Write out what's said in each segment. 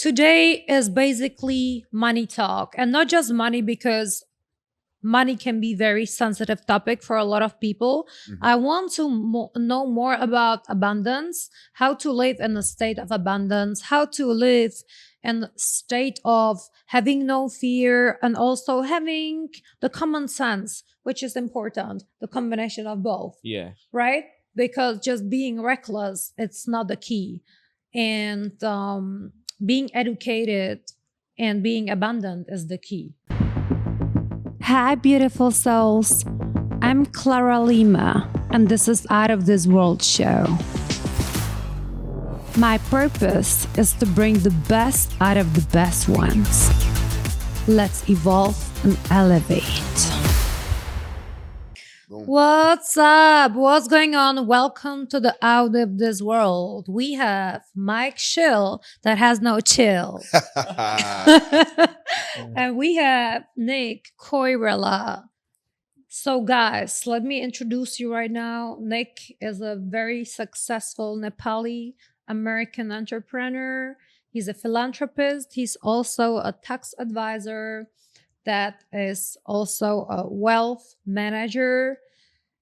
today is basically money talk, and not just money, because money can be very sensitive topic for a lot of people. I want to know more about abundance, how to live in a state of abundance, how to live in a state of having no fear, and also having the common sense, which is important, the combination of both. Yeah. Right? Because just being reckless, it's not the key. And being educated and being abundant is the key. Hi, beautiful souls. I'm Clara Lima, and this is Out of This World Show. My purpose is to bring the best out of the best ones. Let's evolve and elevate. What's up? What's going on? Welcome to the Out of This World. We have Mike Schill that has no chill. And we have Nick Koirala. So guys, let me introduce you right now. Nick is a very successful Nepali American entrepreneur. He's a philanthropist. He's also a tax advisor that is also a wealth manager.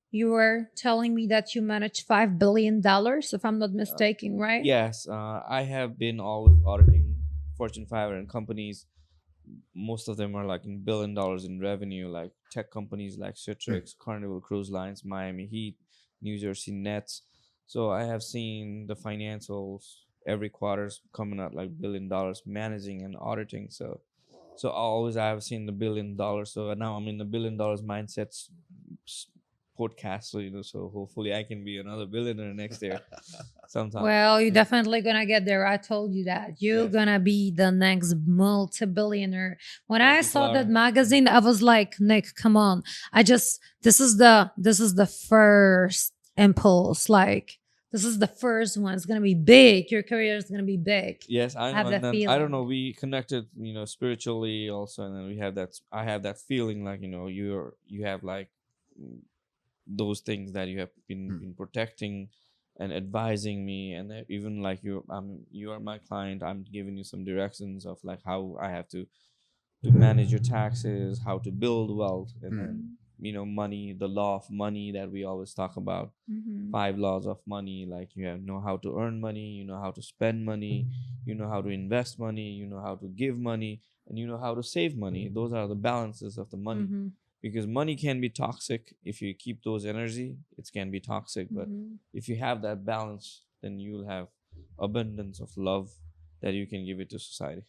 You were telling me that you manage $5 billion, if I'm not mistaken, right? Yes. I have been always auditing Fortune 500 companies. Most of them are like in $1 billion in revenue, like tech companies like Citrix, Carnival Cruise Lines, Miami Heat, New Jersey Nets. So I have seen the financials every quarter's coming out like $1 billion managing and auditing. So always I have seen the $1 billion. So now I'm in the $1 billion mindset podcast. So hopefully I can be another billionaire next year sometime. Well, you're definitely gonna get there. I told you that. You're gonna be the next multi-billionaire. When I saw that magazine, I was like, Nick, come on. This is the first impulse. Like, this is the first one. It's gonna be big. Your career is gonna be big. Yes, I know. have that feeling. I don't know. We connected, spiritually also, and then we have that. I have that feeling like you have like those things that you have been protecting and advising me, and even like you are my client. I'm giving you some directions of like how I have to manage your taxes, how to build wealth, and then money, the law of money that we always talk about. 5 laws of money. Like you know how to earn money, you know how to spend money, you know how to invest money, you know how to give money, and you know how to save money. Those are the balances of the money. Because money can be toxic. If you keep those energy, it can be toxic. But if you have that balance, then you'll have abundance of love that you can give it to society.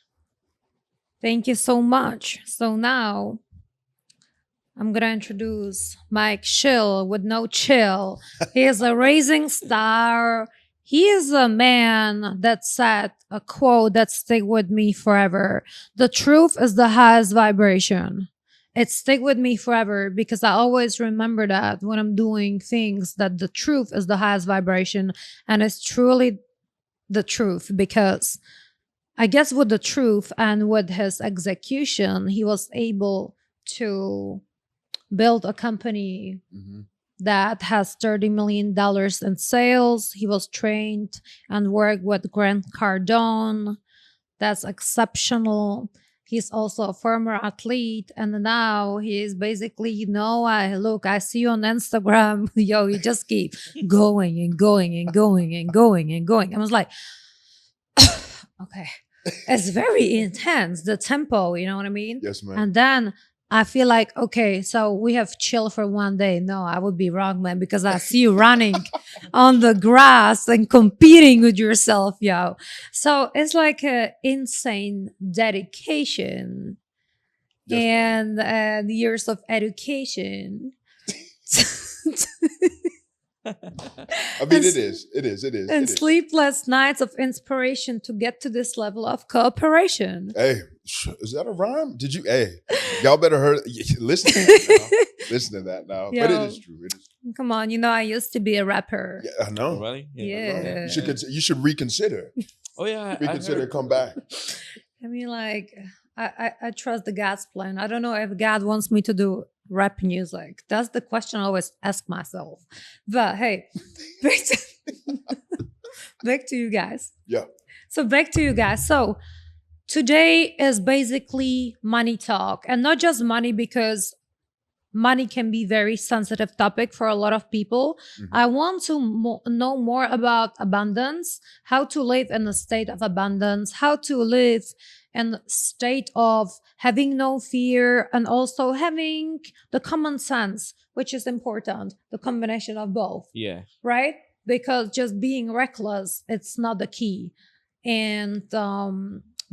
Thank you so much. So now I'm going to introduce Mike Schill with no chill. He is a rising star. He is a man that said a quote that stick with me forever. The truth is the highest vibration. It stick with me forever because I always remember that when I'm doing things, that the truth is the highest vibration. And it's truly the truth, because I guess with the truth and with his execution, he was able to build a company that has $30 million in sales. He was trained and worked with Grant Cardone. That's exceptional. He's also a former athlete, and now he is basically, I see you on Instagram. Yo, you just keep going and going and going and going and going. I was like, okay, it's very intense, the tempo, you know what I mean? Yes, man. And then I feel like, okay, so we have chill for one day. No, I would be wrong, man, because I see you running on the grass and competing with yourself, yo. So it's like an insane dedication and years of education. I mean, it is. And sleepless nights of inspiration to get to this level of cooperation. Hey, is that a rhyme? Did you? Hey, y'all better listen to that now. Listen to that now. Yo, but it is true. Come on, I used to be a rapper. Yeah, I know. Really? Yeah. You should reconsider. Oh yeah. Reconsider and come back. I mean, like, I trust the God's plan. I don't know if God wants me to do rap music. That's the question I always ask myself. But hey, back to you guys. Yeah. So back to you guys. So today is basically money talk, and not just money, because money can be very sensitive topic for a lot of people. Mhm. I want to know more about abundance, how to live in a state of abundance, how to live in a state of having no fear, and also having the common sense, which is important, the combination of both, Yeah, right? Because just being reckless, it's not the key. And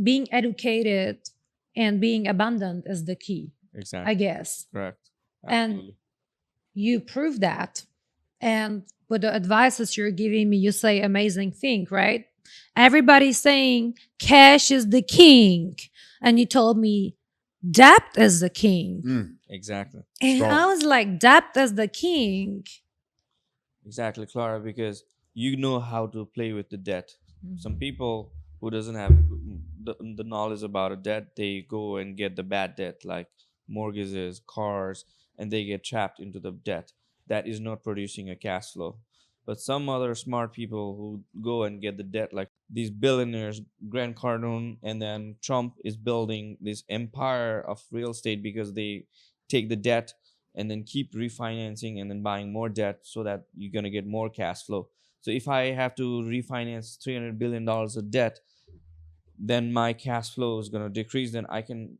being educated and being abundant is the key, I exactly. guess. Correct. And Absolutely. you prove that. And with the advices you're giving me, you say amazing thing, right? Everybody's saying cash is the king. And you told me debt is the king. Mm, Exactly. And I strong. was like, debt is the king. Exactly, Clara, because you know how to play with the debt. Mm-hmm. Some people who doesn't have the knowledge about a debt, they go and get the bad debt like mortgages, cars, and they get trapped into the debt that is not producing a cash flow. But some other smart people who go and get the debt, like these billionaires, Grant Cardone, and then Trump is building this empire of real estate because they take the debt and then keep refinancing and then buying more debt so that you're going to get more cash flow. So if I have to refinance $300 billion of debt, then my cash flow is going to decrease. Then I can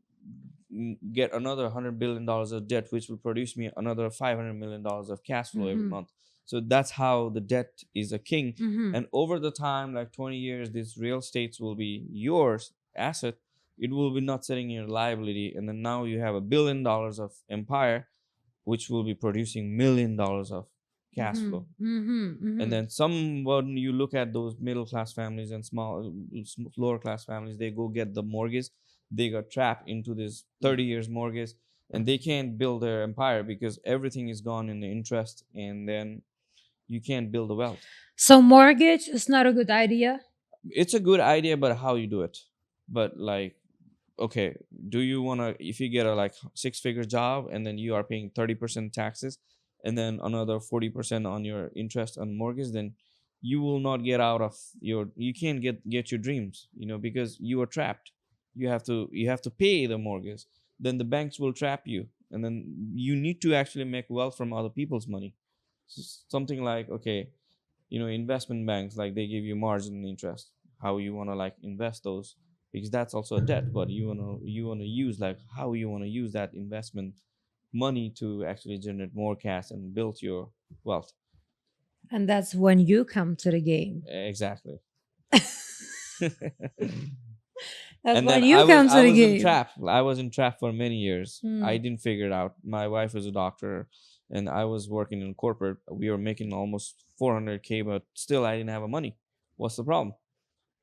get another $100 billion of debt, which will produce me another $500 million of cash flow every Mhm. month. So that's how the debt is a king. Mhm. And over the time, like 20 years, these real estates will be yours asset. It will be not sitting in your liability. And then now you have $1 billion of empire, which will be producing $1 million of cash flow. And then when you look at those middle class families and lower class families, they go get the mortgage. They got trapped into this 30 years mortgage, and they can't build their empire because everything is gone in the interest, and then you can't build the wealth. So mortgage is not a good idea. It's a good idea, but how you do it. But like, okay, do you want to, if you get a like 6-figure job and then you are paying 30% taxes and then another 40% on your interest on mortgage, then you will not get out of you can't get your dreams, because you are trapped. You have to pay the mortgage, then the banks will trap you, and then you need to actually make wealth from other people's money. Something like, okay, investment banks, like they give you margin interest, how you want to like invest those, because that's also a debt, but you want to use, like, how you want to use that investment money to actually generate more cash and build your wealth. And that's when you come to the game. Exactly. That's And when then you come to I the was in game. trap. I was in trap for many years. I Hmm. didn't figure it out. My wife is a doctor, and I was working in corporate. We were making almost 400K, but still I didn't have a money. What's the problem?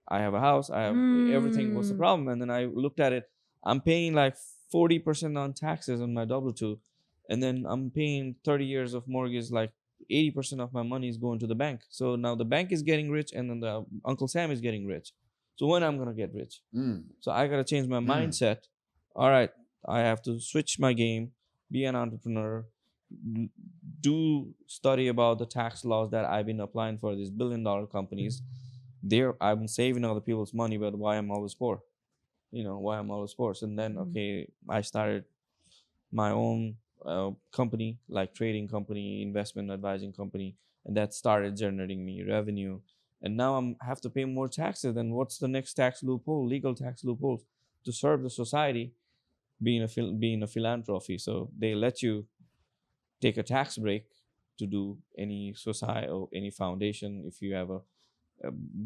I have a house, I have everything. What's the Hmm. problem? And then I looked at it. I'm paying like 40% on taxes on my W-2, and then I'm paying 30 years of mortgage. Like 80% of my money is going to the bank. So now the bank is getting rich, and then the Uncle Sam is getting rich. So when I'm gonna get rich? Mm, So I gotta change my mm. mindset. All right, I have to switch my game, be an entrepreneur, do study about the tax laws that I've been applying for these billion-dollar companies. There, I've been saving other people's money, but why I'm always poor? Why I'm always poor? And then, okay, I started my own company, like trading company, investment advising company, and that started generating me revenue. And now I'm have to pay more taxes. Then what's the next tax loophole? Legal tax loopholes to serve the society, being a philanthropy. So they let you take a tax break to do any society or any foundation. If you have a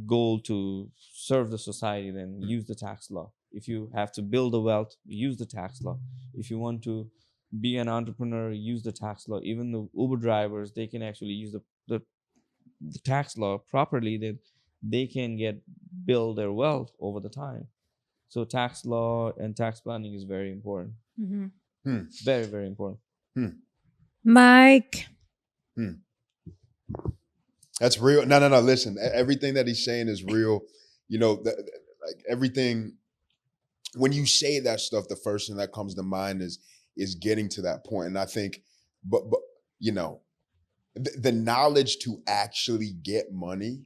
goal to serve the society, then use the tax law. If you have to build a wealth, use the tax law. If you want to be an entrepreneur, use the tax law. Even the Uber drivers, they can actually use the tax law properly, then they can build their wealth over the time. So tax law and tax planning is very important. Mhm. Hmm, Very, very important. hmm, Mike. hmm. That's real. No, no, no. Listen, everything that he's saying is real. Like everything. When you say that stuff, the first thing that comes to mind is getting to that point. And I think, but you know, the knowledge to actually get money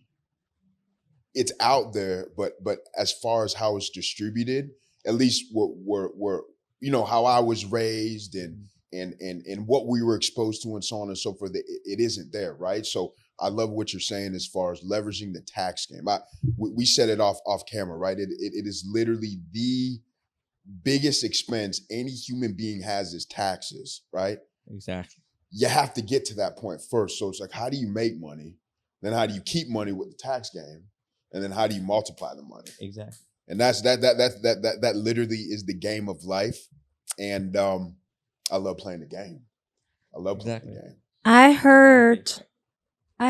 it's out there, but as far as how it's distributed, at least we're how I was raised and what we were exposed to and so on and so forth, it isn't there, right? So I love what you're saying as far as leveraging the tax game. We set it off camera, right? It is literally the biggest expense any human being has is taxes, right? Exactly. You have to get to that point first. So it's like, how do you make money? Then how do you keep money with the tax game? And then how do you multiply the money? Exactly. And that literally is the game of life. And I love playing the game. I love playing the game. I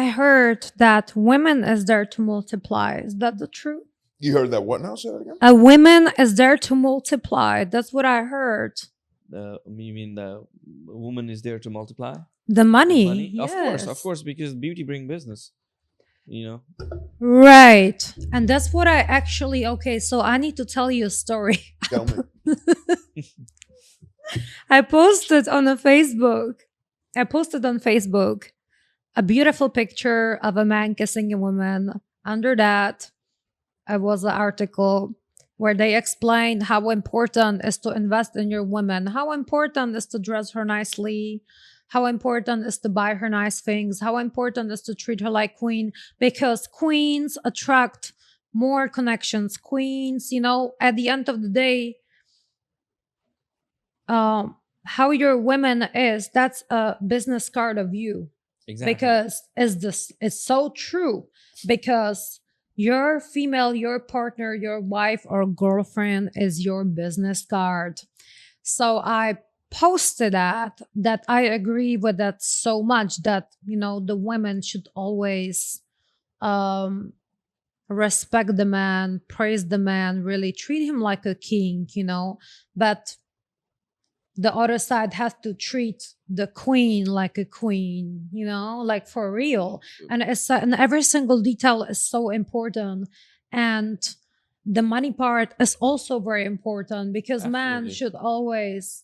heard that women is there to multiply. Is that the truth? You heard that what now? Say that again. A woman is there to multiply. That's what I heard. You mean the woman is there to multiply The money. money? Yes. Of course, because beauty bring business. Right. And that's what I actually, okay, so I need to tell you a story. Tell me. I posted on Facebook a beautiful picture of a man kissing a woman. Under that, was an article where they explained how important is to invest in your woman, how important is to dress her nicely, how important is to buy her nice things, how important is to treat her like queen, because queens attract more connections. Queens, at the end of the day, how your woman is, that's a business card of you. Exactly. Because it's so true. Because your female, your partner, your wife or girlfriend is your business card. So I posted that I agree with that so much, that the women should always respect the man, praise the man, really treat him like a king, but the other side has to treat the queen like a queen, like for real. And and every single detail is so important. And the money part is also very important, because men Absolutely. should always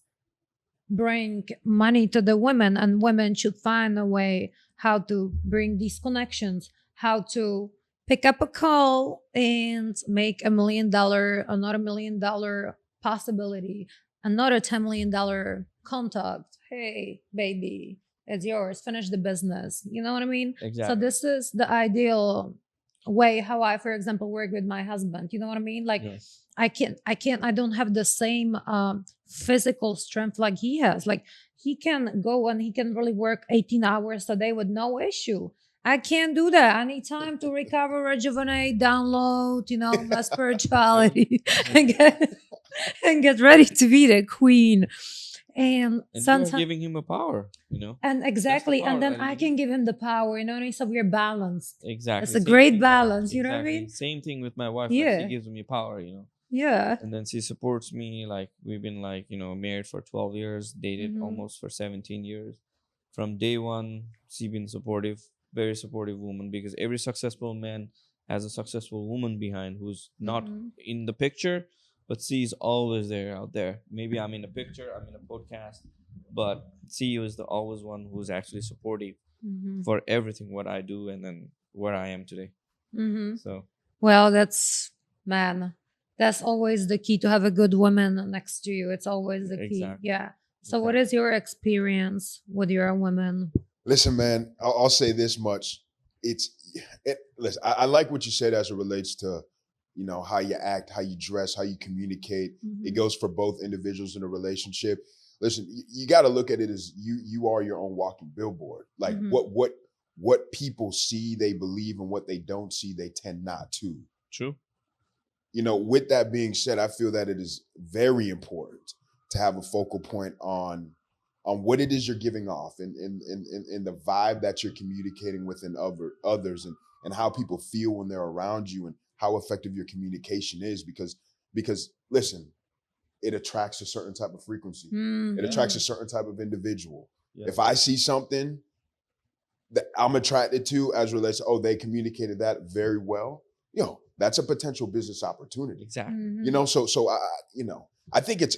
bring money to the women, and women should find a way how to bring these connections, how to pick up a call and make $1 million, another $1 million possibility, another $10 million contact. Hey, baby, it's yours. Finish the business. You know what I mean? Exactly. So this is the ideal way how I, for example, work with my husband. You know what I mean? Like, Yes. I don't have the same physical strength like he has. Like, he can go and he can really work 18 hours a day with no issue. I can't do that. I need time to recover, rejuvenate, download, my spirituality and get ready to be the queen. And And you are sometimes, giving him a power, and exactly, power and then that I he can give him the power, so we're balanced. Exactly. It's a Same great thing. balance, you know what I Exactly. mean? Same thing with my wife. Yeah. Like, she gives me power, Yeah. and then she supports me. Like, we've been married for 12 years, dated Mhm. almost for 17 years. From day one, she been supportive, very supportive woman, because every successful man has a successful woman behind who's not Mhm. in the picture, but she's always there out there. Maybe I'm in a picture, I'm in a podcast, but she is always one who's actually supportive Mhm. for everything what I do and then where I am today. Mhm. So Well, that's always the key, to have a good woman next to you. It's always the key. Exactly. Yeah. So what is your experience with your women? Listen, man, I'll say this much. Listen, I like what you said as it relates to, how you act, how you dress, how you communicate. It Mhm. goes for both individuals in a relationship. Listen, you got to look at it as you are your own walking billboard. Like, Mhm. what people see, they believe, and what they don't see, they tend not to. true. With that being said, I feel that it is very important to have a focal point on what it is you're giving off, and the vibe that you're communicating within others, and how people feel when they're around you, and how effective your communication is, because listen, it attracts a certain type of frequency. Mhm. It attracts a certain type of individual. Yeah. If I see something that I'm attracted to as relates to, they communicated that very well, that's a potential business opportunity. Exactly. Mhm. So I think it's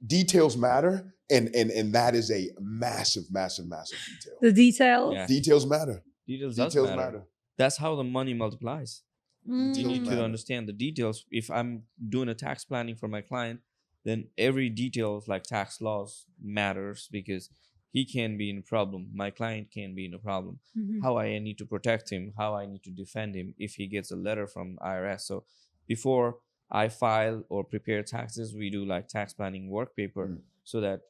details matter, and that is a massive detail. The details. Yeah. Details matter. Details does Details matter. matter. That's how the money multiplies. You Details need to matter. understand the details. If I'm doing a tax planning for my client, then every details like tax laws matters, because he can be in a problem, my client can be in a problem, Mhm. how I need to protect him, how I need to defend him if he gets a letter from IRS. So before I file or prepare taxes, we do like tax planning work paper, Mm. so that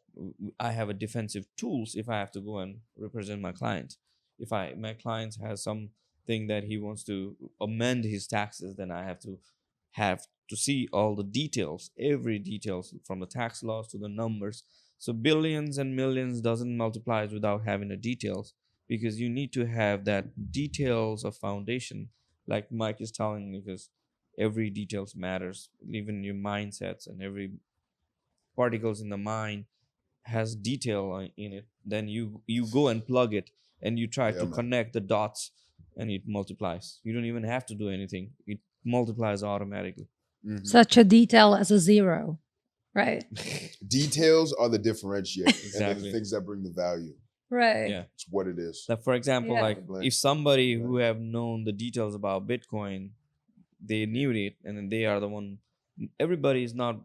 I have a defensive tools if I have to go and represent my client. If my client has something that he wants to amend his taxes, then I have to see all the details, every details from the tax laws to the numbers. So billions and millions doesn't multiply without having the details, because you need to have that details of foundation, like Mike is telling me, because every details matters, even your mindsets and every particles in the mind has detail in it. Then you go and plug it, and you try Yeah, to man. connect the dots, and it multiplies. You don't even have to do anything, it multiplies automatically. Mhm. Such a detail as a zero, right? Details are the differentiator, and they're the Exactly. things that bring the value. Right. Yeah. It's what it is. Like for example, Yeah. like Blank. if somebody who Right. have known the details about Bitcoin, they knew it, and then they are the one. Everybody is not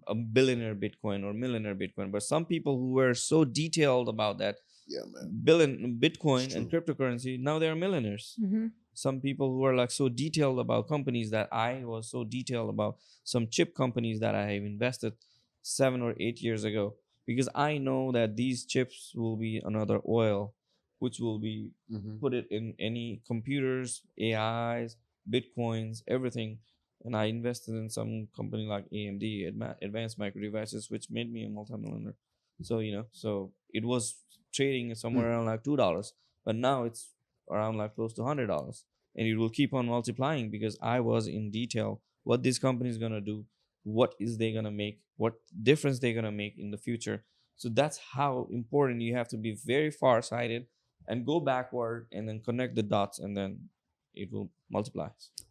a billionaire Bitcoin or millionaire Bitcoin, but some people who were so detailed about that Yeah, man. billion Bitcoin It's and true. cryptocurrency, now they are millionaires. Mm-hmm. Some people who are like so detailed about companies, that I was so detailed about some chip companies that I have invested 7 or 8 years ago, because I know that these chips will be another oil, which will be Mhm. put it in any computers, AIs, Bitcoins, everything. And I invested in some company like AMD, Advanced Micro Devices, which made me a multimillionaire. So so it was trading somewhere around like $2, but now it's around like close to $100, and it will keep on multiplying, because I was in detail what this company is gonna do, what is they gonna make, what difference they're gonna make in the future. So that's how important you have to be, very far sighted, and go backward and then connect the dots, and then it will multiply.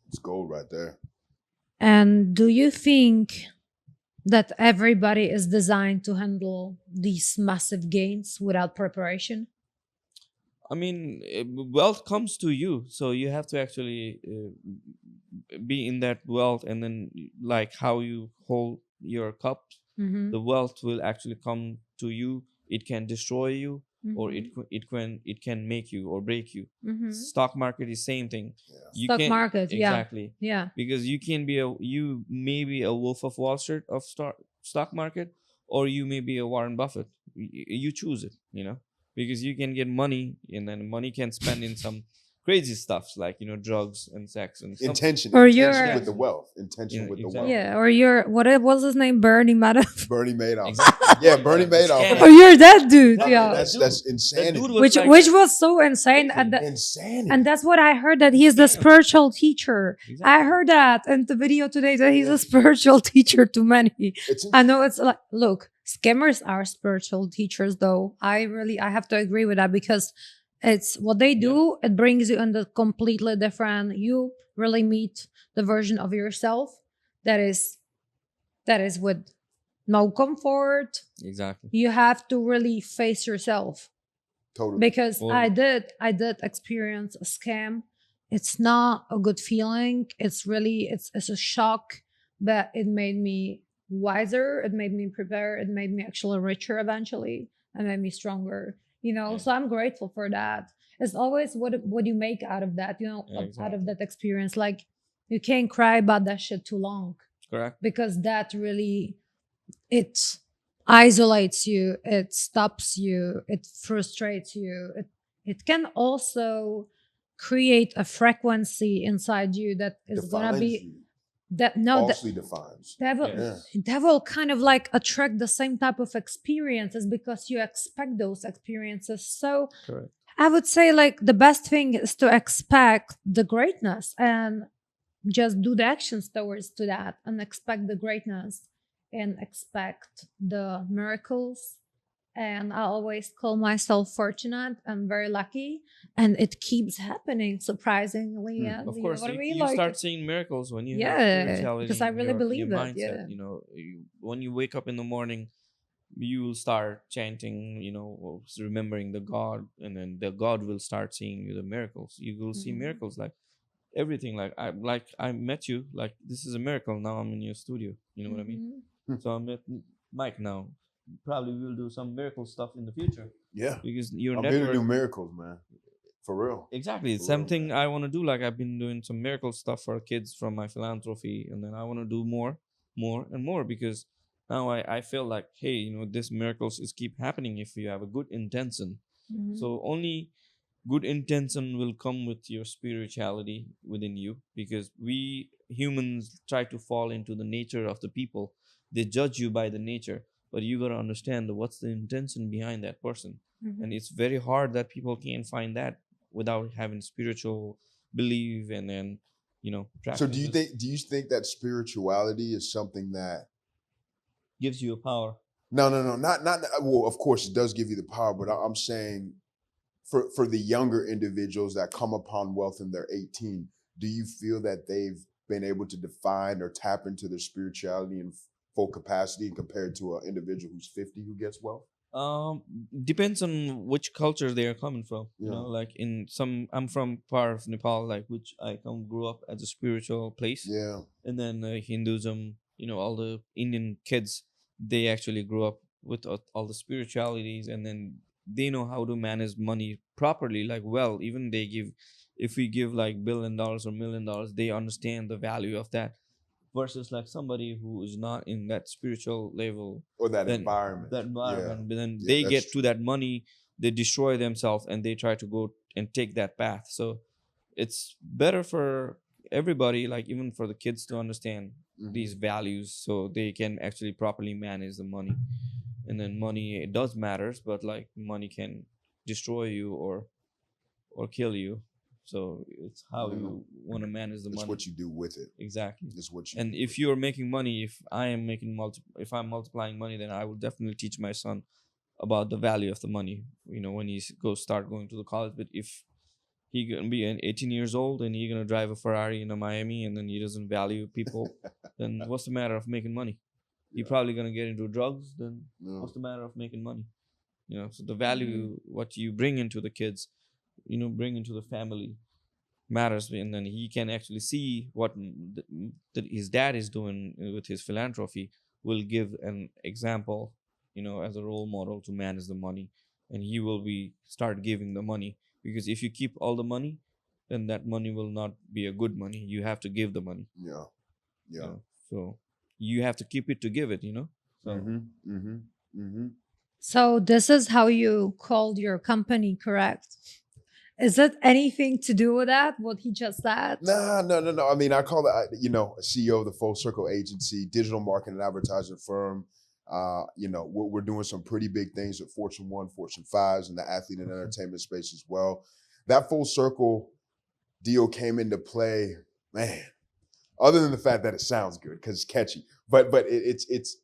It's gold right there. And do you think that everybody is designed to handle these massive gains without preparation? I mean, wealth comes to you, so you have to actually be in that wealth, and then like how you hold your cup, Mm-hmm. the wealth will actually come to you. It can destroy you, or Mm-hmm. it can make you or break you. Mm-hmm. Stock market is same thing. Yeah. You Stock can market, yeah. exactly, Yeah. because you may be a wolf of Wall Street of stock market, or you may be a Warren Buffett. You choose it, because you can get money, and then money can spend in some crazy stuffs like drugs and sex and stuff. Intention. Or Intention you're- with the wealth. Intention Yeah, with the exactly. wealth. Yeah, or you're was his name? Bernie Madoff. Bernie Madoff. Exactly. Yeah, Bernie Madoff. Scam. Oh, you're that dude. I mean, Yeah. that's That insanity. dude was Which like which that. was so insane at the Insanity. and that's what I heard, that he's the Scam. spiritual teacher. I Exactly. heard that in the video today, that he's Yeah. a spiritual teacher to many. It's I know it's like, look, scammers are spiritual teachers, though. I have to agree with that, because it's what they do. It brings you in the completely different. You really meet the version of yourself that is with no comfort. Exactly. You have to really face yourself, totally. because Well- I did experience a scam. It's not a good feeling. It's really it's a shock, but it made me wiser. It made me prepare. It made me actually richer eventually, and made me stronger. Yeah. So I'm grateful for that. It's always what you make out of that. Yeah, Out of exactly. that experience. Like, you can't cry about that shit too long, Correct. because that really, it isolates you, it stops you, it frustrates you. It can also create a frequency inside you that is gonna Defines be you. that no that Falsely defines. devil Yeah. Yeah. devil kind of like attract the same type of experiences, because you expect those experiences. So Correct. I would say, like, the best thing is to expect the greatness, and just do the actions towards to that, and expect the greatness, and expect the miracles. And I always call myself fortunate and very lucky, and it keeps happening surprisingly. And Of you course, know what I you, mean? you Like, start seeing miracles when you have yeah, spirituality because I in really your believe it. mindset. Yeah. When you wake up in the morning, you will start chanting, or remembering the God, and then the God will start seeing you the miracles. You will see Mhm. miracles like everything. Like I met you. Like this is a miracle. Now I'm in your studio. You know what I mean? Mhm. So I met Mike now. Probably we'll do some miracle stuff in the future Yeah. because your I'm here to network. do miracles, man. For real. Exactly, it's For real, something man. I want to do. Like I've been doing some miracle stuff for kids from my philanthropy, and then I want to do more and more because now I feel like, hey, this miracles is keep happening if you have a good intention. Mhm. So only good intention will come with your spirituality within you, because we humans try to fall into the nature of the people. They judge you by the nature, but you got to understand what's the intention behind that person. And Mhm. it's very hard that people can find that without having spiritual belief and then So do you practices. think that spirituality is something that Gives you a power. no, not well, of course it does give you the power, but I'm saying for the younger individuals that come upon wealth in their 18, do you feel that they've been able to define or tap into their spirituality in full capacity compared to an individual who's 50 who gets wealth? um Depends on which culture they are coming from. Yeah. Like in some, I'm from part of Nepal, like which I come grew up as a spiritual place. Yeah. And then Hinduism, all the Indian kids, they actually grew up with all the spiritualities, and then they know how to manage money properly, like, well, even they give, if we give like $1 billion or $1 million, they understand the value of that, versus like somebody who is not in that spiritual level. Or that Then environment. that Yeah. environment, but then Yeah, they that's get to true. that money, they destroy themselves and they try to go and take that path. So it's better for everybody, like even for the kids, to understand these Mhm. values so they can actually properly manage the money. And then money, it does matters, but like money can destroy you or kill you. So it's how Yeah. you want to manage the It's money. what you do with it. Exactly. It's what you And do if with you're making money, if I'm multiplying money, then I will definitely teach my son about the value of the money, when he start going to the college. But if he gonna be 18 years old and he gonna drive a Ferrari in a Miami, and then he doesn't value people, then what's the matter of making money? He Yeah. probably gonna get into drugs. Then No. what's the matter of making money? So the Mhm. value, what you bring into the kids, bring into the family, matters. And then he can actually see what that his dad is doing with his philanthropy, will give an example, as a role model to manage the money. And he will be start giving the money, because if you keep all the money, then that money will not be a good money. You have to give the money. Yeah. Yeah. So you have to keep it to give it. So Mm-hmm. Mm-hmm. Mm-hmm. So this is how you called your company, correct? Is it anything to do with that? What he just said? No. I mean, I call it, a CEO of the Full Circle Agency, digital marketing and advertising firm. We're doing some pretty big things with Fortune 1, Fortune 5s, and the athlete and entertainment space as well. That Full Circle deal came into play, man, other than the fact that it sounds good because it's catchy. But it's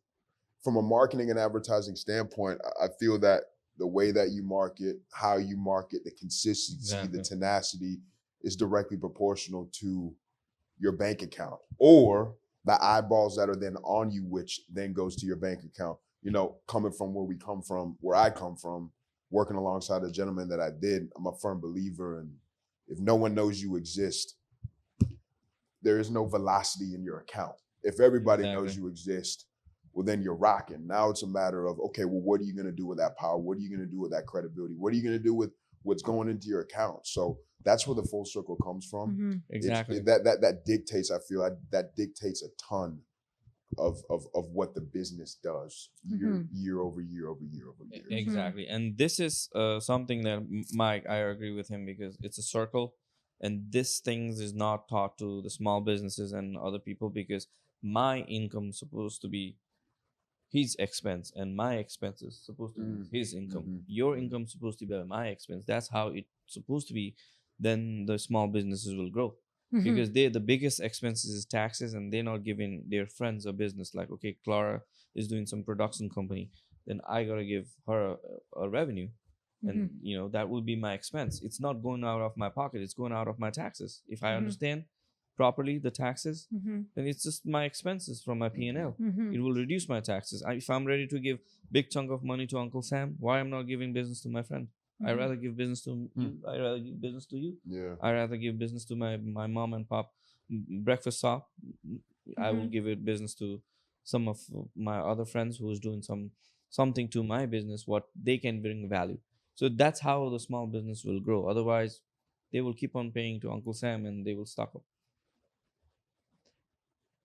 from a marketing and advertising standpoint, I feel that the way that you market, how you market, the consistency, the exactly. tenacity is directly proportional to your bank account or the eyeballs that are then on you, which then goes to your bank account. Coming from where I come from, working alongside a gentleman that I did, I'm a firm believer in if no one knows you exist, there is no velocity in your account. If everybody knows Exactly. you exist, well, then you're rocking. Now it's a matter of, okay, well, what are you going to do with that power? What are you going to do with that credibility? What are you going to do with what's going into your account? So that's where the full circle comes from. Mhm. Exactly. That dictates, I feel like that dictates a ton of what the business does Mhm. year over year over year over year. Exactly. And this is something that Mike, I agree with him, because it's a circle, and this things is not taught to the small businesses and other people, because my income supposed to be his expense and my expense is supposed to be his income. Mhm. Your income supposed to be my expense. That's how it's supposed to be. Then the small businesses will grow, Mhm. because the biggest expenses is taxes, and they're not giving their friends a business. Like, okay, Clara is doing some production company, then I gotta give her a revenue, and Mhm. that will be my expense. It's not going out of my pocket, it's going out of my taxes. If I Mhm. understand properly the taxes, Mhm. then it's just my expenses from my P&L. Mhm. It will reduce my taxes. If I'm ready to give big chunk of money to Uncle Sam, why I'm not giving business to my friend? I Mhm. rather give business to you. I rather give business to you. Yeah. I rather give business to my mom and pop. Breakfast shop. I will Mhm. give it business to some of my other friends who's doing something to my business what they can bring value. So that's how the small business will grow. Otherwise, they will keep on paying to Uncle Sam and they will stock up.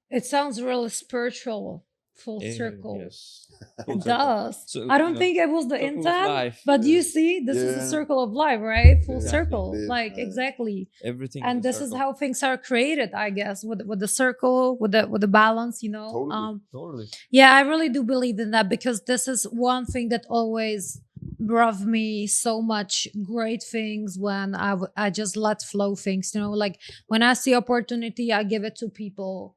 It sounds really spiritual, full circle. Yes, full It circle. does. So I don't think it was the circle of intent, life. but you Yeah. see, this is the Yeah. circle of life, right? Full Yeah. Exactly. circle. It is, Like man. exactly. Everything And is a this is circle. how things are created, I guess, with the circle, with the balance, Totally. Totally. Yeah, I really do believe in that because this is one thing that always brought me so much great things when I just let flow things, like when I see opportunity, I give it to people.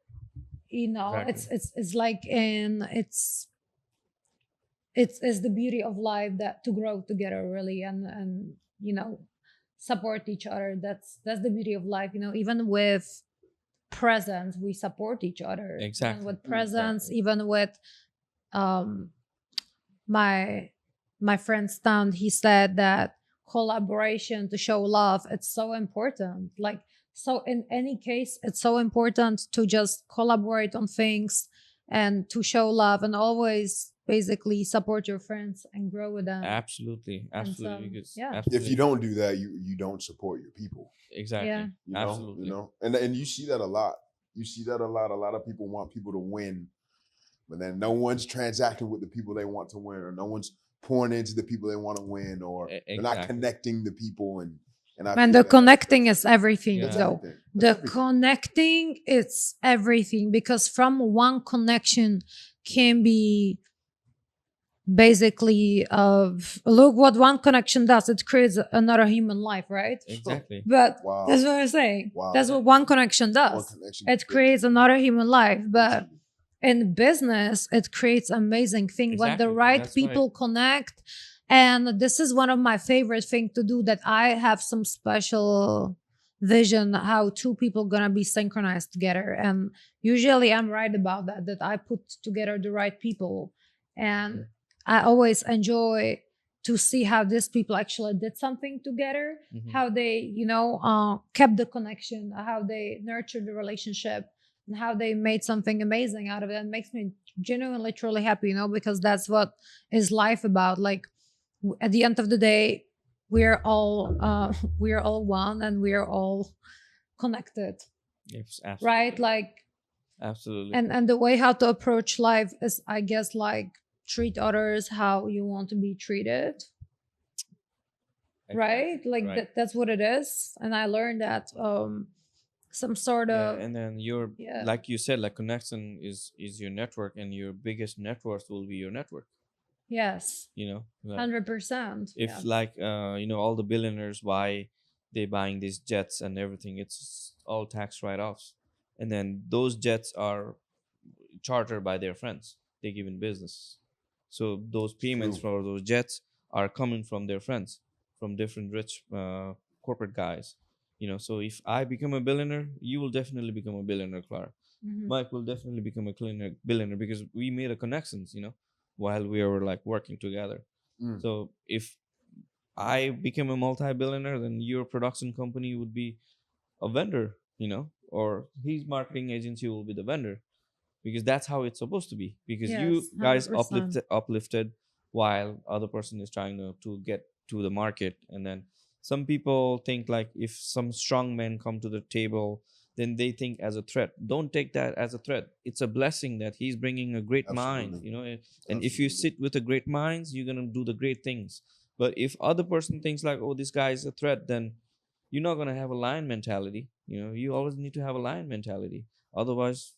Exactly. It's like in it's the beauty of life that to grow together really and support each other. That's the beauty of life. Even with presence, we support each other. Even Exactly. with presence, Exactly. even with um my my friend Stan, he said that collaboration to show love, it's so important. Like, so in any case, it's so important to just collaborate on things and to show love and always basically support your friends and grow with them. Absolutely. And Absolutely. Because yeah. absolutely. If you don't do that, you don't support your people. Exactly. Yeah. You know, Absolutely. and you see that a lot. You see that a lot. A lot of people want people to win, but then no one's transacting with the people they want to win, or no one's pouring into the people they want to win, or they're not Exactly. connecting the people. And I And think the connecting is everything, Yeah. though. everything. The That's everything. connecting, it's everything because from one connection can be basically look what one connection does. It creates another human life, right? Exactly. But Wow. that's what I'm saying. Wow. That's what one connection One does. connection. It creates another human life. But Literally. in business, it creates amazing thing when the Exactly. right That's why- people connect. And this is one of my favorite thing to do, that I have some special vision how two people gonna be synchronized together. And usually I'm right about that I put together the right people. And I always enjoy to see how these people actually did something together, Mhm. how they kept the connection, how they nurtured the relationship, and how they made something amazing out of it. It makes me genuinely truly happy, because that's what is life about. Like, at the end of the day, we're all we're all one, and we're all connected, Yes, absolutely. right? Like, Absolutely. and the way how to approach life is, I guess, like, treat others how you want to be treated, right? Exactly. Like Right. that's what it is. And I learned that some sort Yeah, of and then your yeah. like you said, like connection is your network, and your biggest net worth will be your network. Yes, You know, like, 100%. if Yeah. like all the billionaires, why they buying these jets and everything, it's all tax write-offs, and then those jets are chartered by their friends they give in business. So those payments true. for those jets are coming from their friends, from different rich corporate guys. So if I become a billionaire, you will definitely become a billionaire, Clara. Mhm. Mike will definitely become a billionaire because we made a connections, while we were like working together. Mm. So if I became a multi-billionaire, then your production company would be a vendor, or his marketing agency will be the vendor, because that's how it's supposed to be. Because you Yes, guys 100%. uplifted while other person is trying to get to the market. And then some people think like if some strong men come to the table, then they think as a threat. Don't take that as a threat. It's a blessing that he's bringing a great mind, Absolutely. and if you Absolutely. sit with the great minds, you're gonna do the great things. But if other person thinks like, oh, this guy is a threat, then you're not gonna have a lion mentality. You always need to have a lion mentality. Otherwise,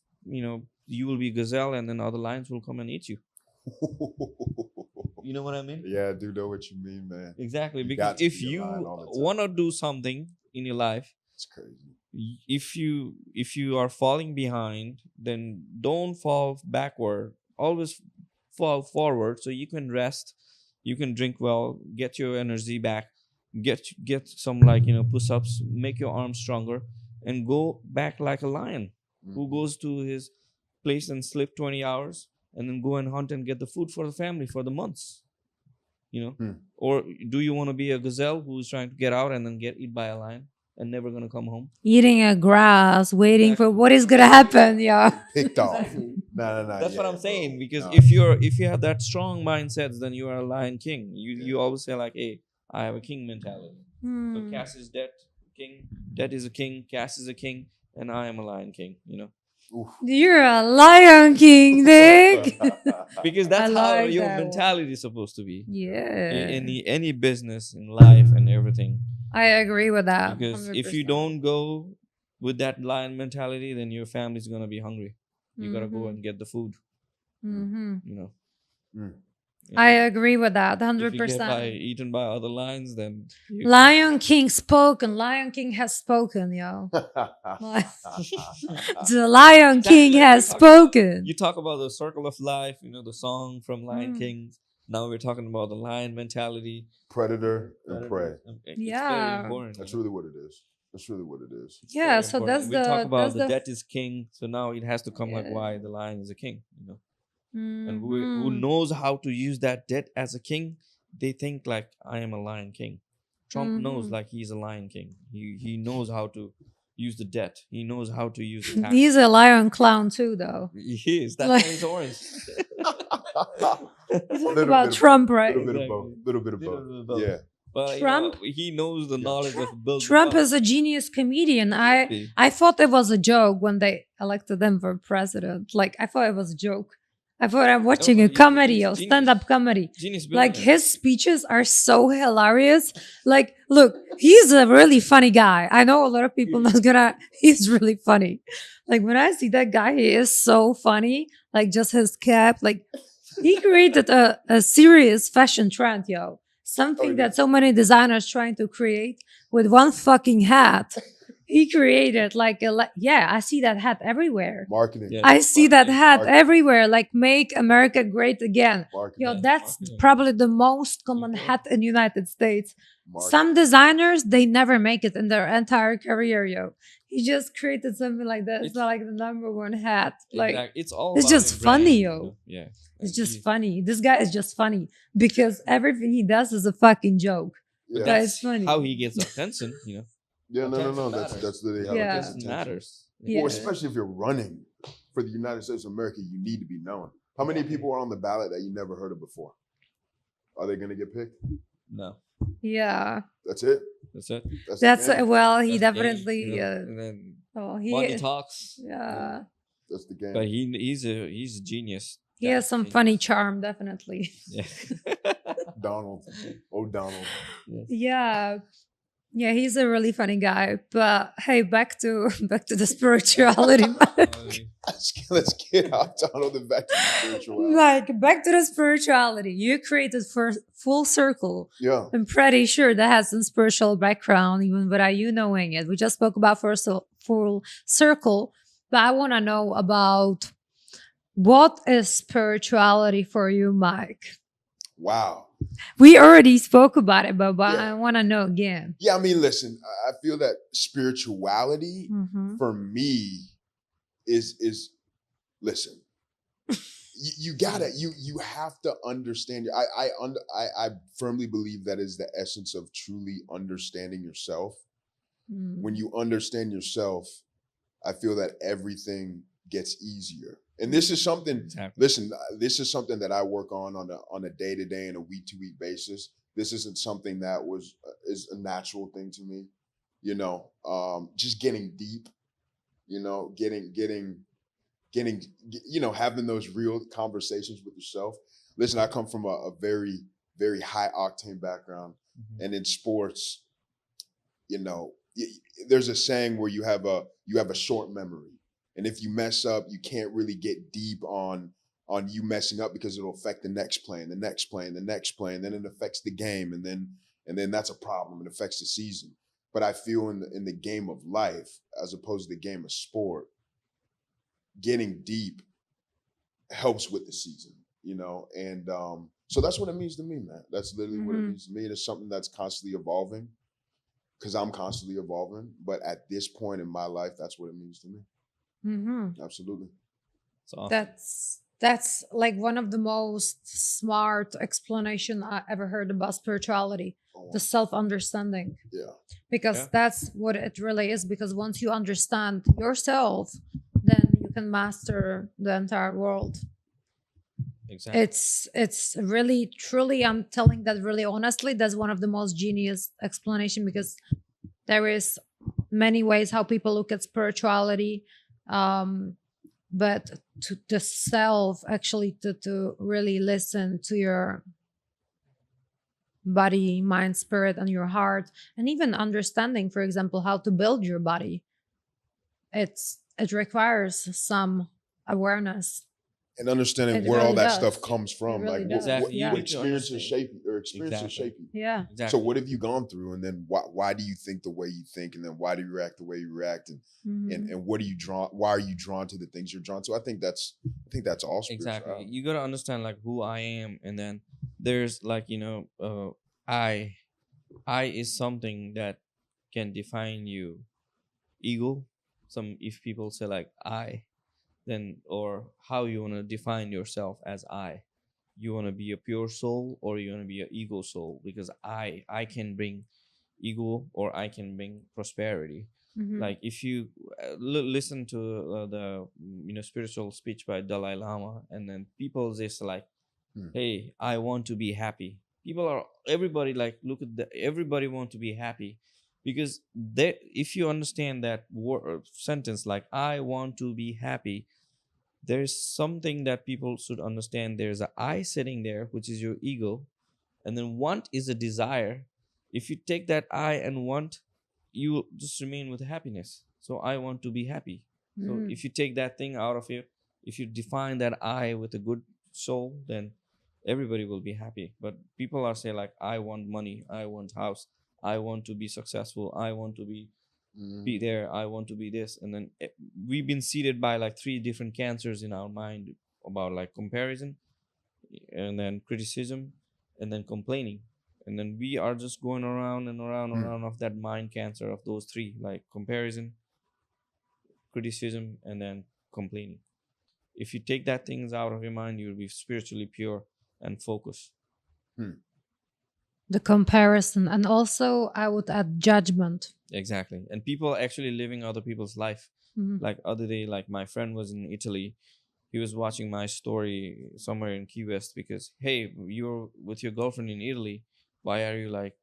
you will be gazelle, and then other lions will come and eat you. You know what I mean? Yeah, I do know what you mean, man. Exactly. You Because got to if be a lion you all the time. want to do something in your life, It's crazy. if you are falling behind, then don't fall backward. Always fall forward so you can rest, you can drink well, get your energy back, get some, like, push-ups, make your arms stronger, and go back like a lion who Mhm. goes to his place and sleep 20 hours, and then go and hunt and get the food for the family for the months. You know, Hmm. or do you want to be a gazelle who's trying to get out and then get eaten by a lion and never gonna come home? Eating a grass, waiting for Exactly. what is gonna happen. Yeah. Picked off. Exactly. No. That's what yeah, I'm saying. bro. Because No. if you have that strong mindset, then you are a lion king. You always say like, hey, I have a king mentality. So Hmm. Cass is dead king, dead is a king, Cass is a king, and I am a lion king. You know, Oof. You're a Lion King, Nick. because I that's how like your that one. mentality is supposed to be in Yeah. any business, in life, and everything. I agree with that. Because if you 100%. don't go with that lion mentality, then your family's gonna be hungry. You gotta go Mhm. and get the food. Mhm. You know. Mm. I And agree with that. if you get 100%. eaten by other lions, then you Lion King spoken. Lion King has spoken, yo. The Lion King Exactly, like has we talked about. spoken. You talk about the circle of life, you know, the song from Lion Mm. King. Now we're talking about the lion mentality. Predator and prey. It's very Yeah. important. That's you know. really what it is. That's really what it is. It's Yeah, very so important. that's We talk the about that's the the death is king, so now it has to come like yeah. why the lion is a king, you know. And who Mhm. knows how to use that debt as a king, they think like I am a lion king. Trump knows Mhm. like he's a lion king. He knows how to use the debt. He knows how to use the tax. He's a lion clown too, though. He is. That's Like- why he's orange. You talk Little about bit of Trump, both. right? Little bit of both. Exactly. Little bit of Little both. bit of both. Yeah. But Trump- he knows the Yeah. knowledge of Bill. Trump is a genius comedian. I thought it was a joke when they elected him for president. Like I thought it was a joke. I thought I'm watching a comedy or stand-up comedy. Genius. Like his speeches are so hilarious. Like, look, he's a really funny guy. I know a lot of people not gonna. He's really funny. Like when I see that guy, he is so funny. Like just his cap. Like he created a serious fashion trend, yo. Something yeah. that so many designers trying to create with one fucking hat. He created like yeah, I see that hat everywhere. Marketing. Yeah. I see that hat Marketing. everywhere, like make America great again. Marketing. Yo, Yeah, that's marketing. probably the most common Okay. hat in United States. Marketing. Some designers, they never make it in their entire career, yo. He just created something like that. It's not like the number one hat. Like Exactly. It's all. it's about just your funny, brand, yo. you know? Yeah. it's And just he's- funny. This guy is just funny because everything he does is a fucking joke. Yeah. That That's is funny. how he gets attention. You know. Yeah, no. Attention That's matters. literally how Yeah. it gets Attention attention. matters. Yeah. Well, especially if you're running for the United States of America, you need to be known. How many people are on the ballot that you never heard of before? Are they going to get picked? No. Yeah, That's it. That's it. that's the game. well. He That's the game, definitely. you know? And then Oh, money he. talks. Yeah, That's the game. But he's a genius. he has some Genius. funny charm, definitely. Yeah. Donald. Oh, Donald. Yeah, yeah, he's a really funny guy. But hey, back to the spirituality. Let's get out Donald and back to the spirituality. Like back to the spirituality. You created first full circle. Yeah. I'm pretty sure that has some spiritual background, even without you knowing it. We just spoke about full circle, but I want to know about what is spirituality for you, Mike. Wow. We already spoke about it, but Yeah. I want to know again. Yeah, I mean, listen, I feel that spirituality Mhm. for me is listen. You gotta you have to understand. I firmly believe that is the essence of truly understanding yourself. Mm. When you understand yourself, I feel that everything gets easier. And this is something. Exactly. Listen, this is something that I work on a day-to-day and a week-to-week basis. This isn't something that is a natural thing to me. You know, just getting deep. You know, getting you know, having those real conversations with yourself. Listen, I come from a very, very high octane background, Mhm. and in sports, you know, there's a saying where you have a short memory, and if you mess up, you can't really get deep on you messing up because it'll affect the next play and the next play and the next play, and then it affects the game, and then that's a problem. It affects the season. But I feel in the game of life, as opposed to the game of sport, getting deep helps with the season, you know, and so that's what it means to me, man. That's literally what it Mhm. means to me. It is something that's constantly evolving because I'm constantly evolving. But at this point in my life, that's what it means to me. Mhm. Absolutely. It's awesome. That's like one of the most smart explanation I ever heard about spirituality, Oh, the self-understanding. yeah. Because Yeah, that's what it really is. Because once you understand yourself, then you can master the entire world. exactly. It's really truly, I'm telling that really honestly, that's one of the most genius explanation, because there is many ways how people look at spirituality, um but to the self, actually, to really listen to your body, mind, spirit, and your heart, and even understanding, for example, how to build your body, it requires some awareness. And understanding It where all really that stuff does. comes It from, like really does. what Exactly. You Yeah. what need to experiences understand. shape you, or experiences Exactly. shape you. Yeah. So Exactly. what have you gone through, and then why do you think the way you think, and then why do you react the way you react, and Mhm. what are you drawn? Why are you drawn to the things you're drawn to? I think that's all Exactly. spirituality. You gotta understand like who I am, and then there's like I. I is something that can define you. Ego. Some if people say like I, then or how you wanna define yourself as I. You wanna be a pure soul or you wanna be an ego soul? Because I can bring ego or I can bring prosperity. Mhm. Like if you listen to the spiritual speech by Dalai Lama, and then people just like, Hmm. hey, I want to be happy. People are everybody like look at the everybody want to be happy, because they if you understand that sentence like I want to be happy, there's something that people should understand. There's a I sitting there, which is your ego, and then want is a desire. If you take that I and want, you just remain with happiness. So I want to be happy. So Mhm. if you take that thing out of you, if you define that I with a good soul, then everybody will be happy. But people are saying like I want money, I want house, I want to be successful, I want to be Mhm. there, I want to be this, and then we've been seeded by like three different cancers in our mind about like comparison, and then criticism, and then complaining, and then we are just going around and around and Hmm. around of that mind cancer of those three, like comparison, criticism, and then complaining. If you take that things out of your mind, you'll be spiritually pure and focused. Hmm. The comparison, and also I would add judgment. Exactly. And people actually living other people's life. Mhm. Like other day, like my friend was in Italy. He was watching my story somewhere in Key West because, hey, you're with your girlfriend in Italy. Why are you like,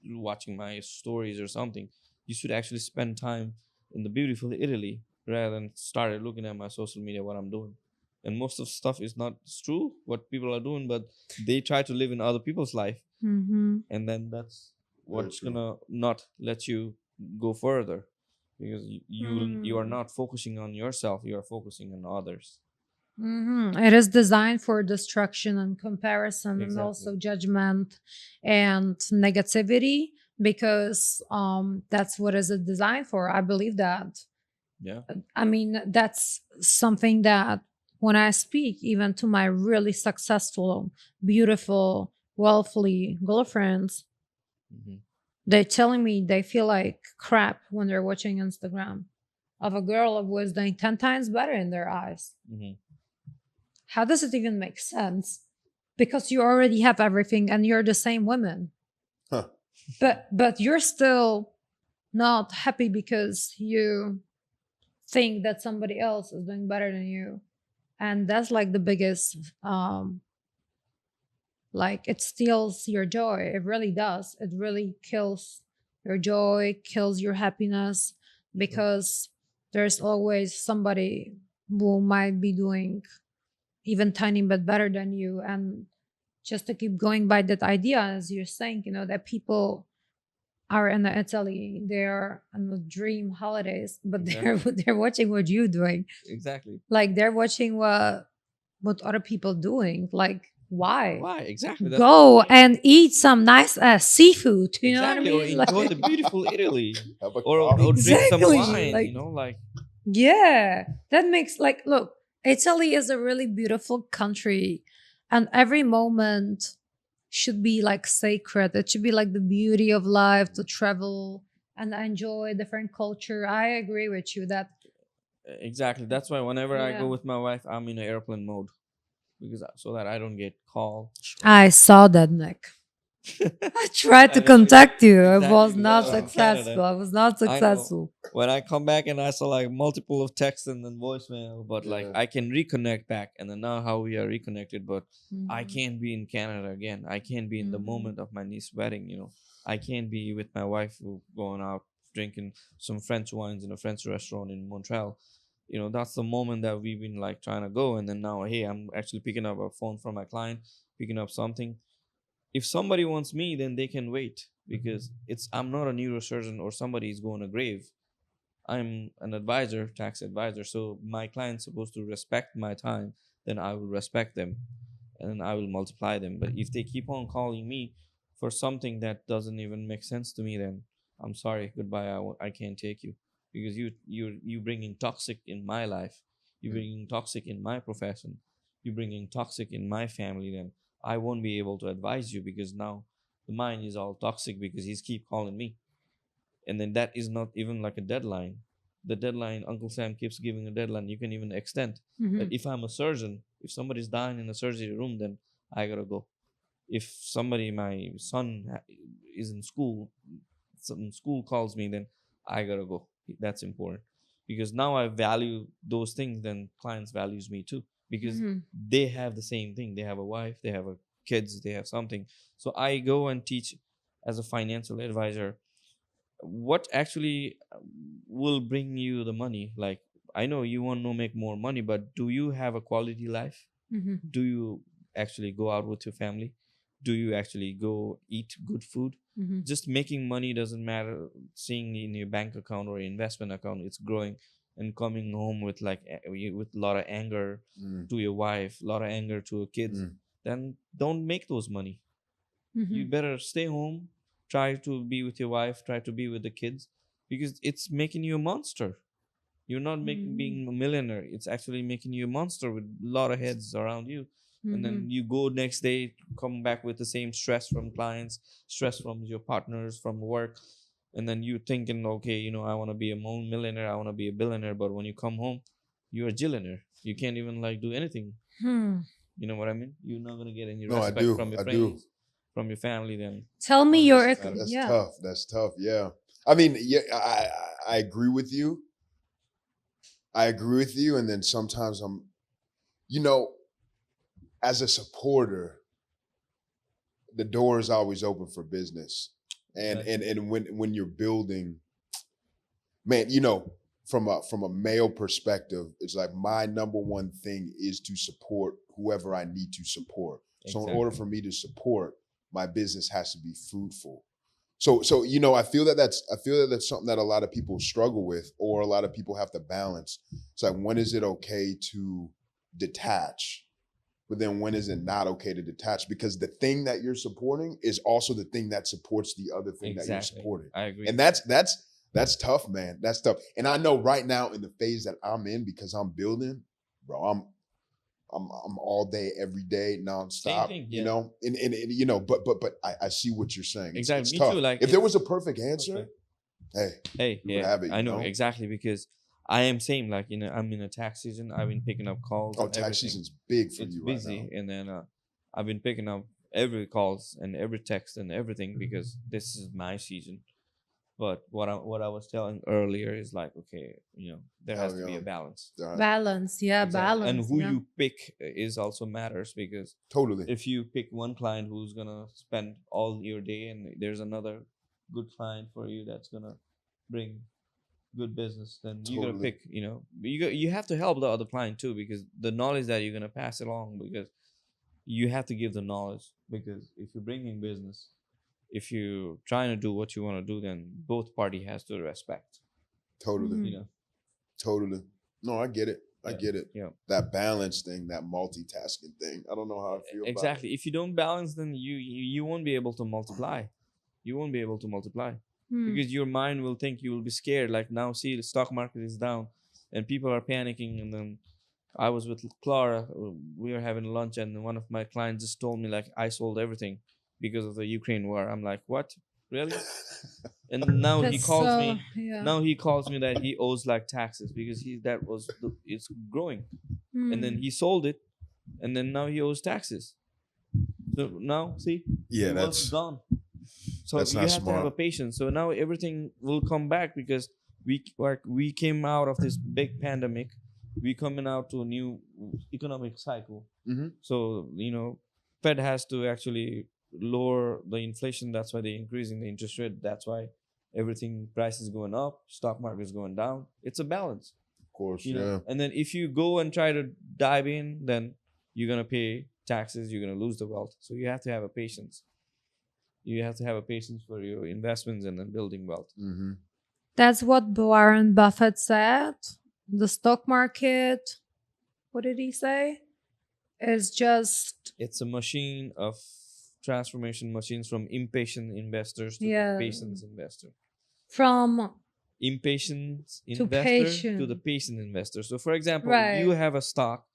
watching my stories or something? You should actually spend time in the beautiful Italy rather than started looking at my social media what I'm doing. And most of stuff is not true what people are doing, but they try to live in other people's life, Mhm. and then that's Very what's true. gonna not let you go further, because you are Mm. not focusing on yourself, you are focusing on others. It is designed for destruction and comparison, and Exactly. also judgment and negativity, because that's what is it designed for. I believe that. Yeah. I mean, that's something that when I speak even to my really successful, beautiful, wealthy girlfriends, Hmm. they're telling me they feel like crap when they're watching Instagram of a girl who is doing 10 times better in their eyes. Hmm. How does it even make sense? Because you already have everything and you're the same woman. Huh. But you're still not happy because you think that somebody else is doing better than you. And that's like the biggest like it steals your joy. It really does. It really kills your joy, kills your happiness, because there's always somebody who might be doing even tiny bit better than you. And just to keep going by that idea, as you're saying, that people are in Italy, they're on the dream holidays, but they're Exactly. they're watching what you're doing. Exactly. Like they're watching what other people doing. Like why? Why? Exactly. That's what I'm Go saying. and eat some nice seafood. You know what I Exactly. Or mean? Like enjoy the beautiful Italy, Have a or coffee. drink some exactly. wine. Like Like yeah, that makes like look. Italy is a really beautiful country, and every moment should be like sacred. It should be like the beauty of life to travel and enjoy different culture. I agree with you that Exactly. That's why whenever I go Yeah. with my wife, I'm in airplane mode because so that I don't get called. I saw that, Nick. I tried I to know contact you. I exactly was because not I'm in Canada. successful. I was not I know successful. when I come back and I saw like multiple of texts and then voicemail, but like Yeah. I can reconnect back and then now how we are reconnected, but I Mhm. can't be in Canada again. I can't be in the Mhm. moment of my niece's wedding, I can't be with my wife going out drinking some French wines in a French restaurant in Montreal. That's the moment that we've been like trying to go. And then now, hey, I'm actually picking up a phone from my client, picking up something. If somebody wants me, then they can wait because I'm not a neurosurgeon or somebody is going to grave. I'm an advisor, tax advisor. So my client's supposed to respect my time, then I will respect them and I will multiply them. But if they keep on calling me for something that doesn't even make sense to me, then I'm sorry, goodbye. I can't take you because you bringing toxic in my life. You Mm. bringing toxic in my profession. You bringing toxic in my family. Then I won't be able to advise you because now the mind is all toxic because he's keep calling me, and then that is not even like a deadline. The deadline, Uncle Sam keeps giving a deadline, you can even extend. But Mhm. if I'm a surgeon, if somebody's dying in a surgery room, then I gotta go. If somebody, my son is in school, some school calls me, then I gotta go. That's important because now I value those things, then clients values me too because Mhm. they have the same thing. They have a wife, they have a kids, they have something. So I go and teach as a financial advisor what actually will bring you the money. Like, I know you want to make more money, but do you have a quality life? Mhm. Do you actually go out with your family? Do you actually go eat good food? Mhm. Just making money doesn't matter. Seeing in your bank account or investment account it's growing, and coming home with like with a lot of anger Mm. to your wife, a lot of anger to your kids, Mm. then don't make those money. You Mhm. better stay home, try to be with your wife, try to be with the kids, because it's making you a monster. You're not making Mhm. being a millionaire, it's actually making you a monster with a lot of heads around you. And then Mhm. you go next day, come back with the same stress from clients, stress from your partners, from work. And then you thinking, okay, I want to be a millionaire, I want to be a billionaire, but when you come home, you're a jillionaire. You can't even like do anything. Hmm. You know what I mean? You're not gonna get any No, I respect do. from your I do. friends, from your family. Then Tell me why does your it matter? That's yeah. tough. That's tough. Yeah. I mean, yeah, I agree with you. I agree with you. And then sometimes you know, as a supporter, the door is always open for business. And Exactly. when you're building, man, from a male perspective, it's like my number one thing is to support whoever I need to support. So in order Exactly. for me to support, my business has to be fruitful. So I feel that that's something that a lot of people struggle with, or a lot of people have to balance. It's like, when is it okay to detach? But then when is it not okay to detach? Because the thing that you're supporting is also the thing that supports the other thing that you're Exactly. supporting. I agree. And that's tough, man. That's tough. And I know right now in the phase that I'm in, because I'm building, bro, I'm all day, every day, Same nonstop, thing. Yeah. but I see what you're saying. Exactly. It's Me too. tough. Like If there was it's a perfect answer, perfect. hey, Hey, we would yeah, have it, I know exactly because I am same. Like I'm in a tax season. I've been picking up calls Oh, and tax everything. season's big for It's you right now. busy, and then I've been picking up every calls and every text and everything because this is my season. But what I was telling earlier is like, okay, there has Hell to be yeah. a balance. Balance. Yeah, Exactly. And balance. who Yeah. you pick is also matters because Totally. if you pick one client who's gonna spend all your day and there's another good client for you that's gonna bring good business, then you gotta Totally. pick. You have to help the other client too because the knowledge that you're gonna pass along, because you have to give the knowledge, because if you're bringing business, if you're trying to do what you want to do, then both party has to respect. Totally. Mhm. You know. Totally. No, I get it. I Yeah. get it. Yeah. That balance thing, that multitasking thing. I don't know how I feel about it. Exactly. If you don't balance, then you won't be able to multiply. You won't be able to multiply Hmm. because your mind will think, you will be scared. Like now, see, the stock market is down, and people are panicking. And then I was with Clara. We were having lunch, and one of my clients just told me like I sold everything because of the Ukraine war. I'm like, what? really? And now he That's calls so, me. yeah. Now he calls me that he owes like taxes because it's growing, and then Hmm. he sold it, and then now he owes taxes. So now see, Yeah, the wealth is gone. So that's you not have to have a smart. patience. So now everything will come back because we came out of this big pandemic. We coming out to a new economic cycle. Hmm. So Fed has to actually lower the inflation. That's why they're increasing the interest rate. That's why everything price is going up, stock market is going down. It's a balance, Of course, yeah. And then if you go and try to dive in, then you're gonna pay taxes. You're gonna lose the wealth. So you have to have a patience. You have to have a patience for your investments and then building wealth. Hmm. That's what Warren Buffett said. The stock market, what did he say? Is just, It's a machine of transformation machines from impatient investors to the yeah, patient investor. from Impatient to investor to the patient. patient investor. So, for example, you Right. have a stock,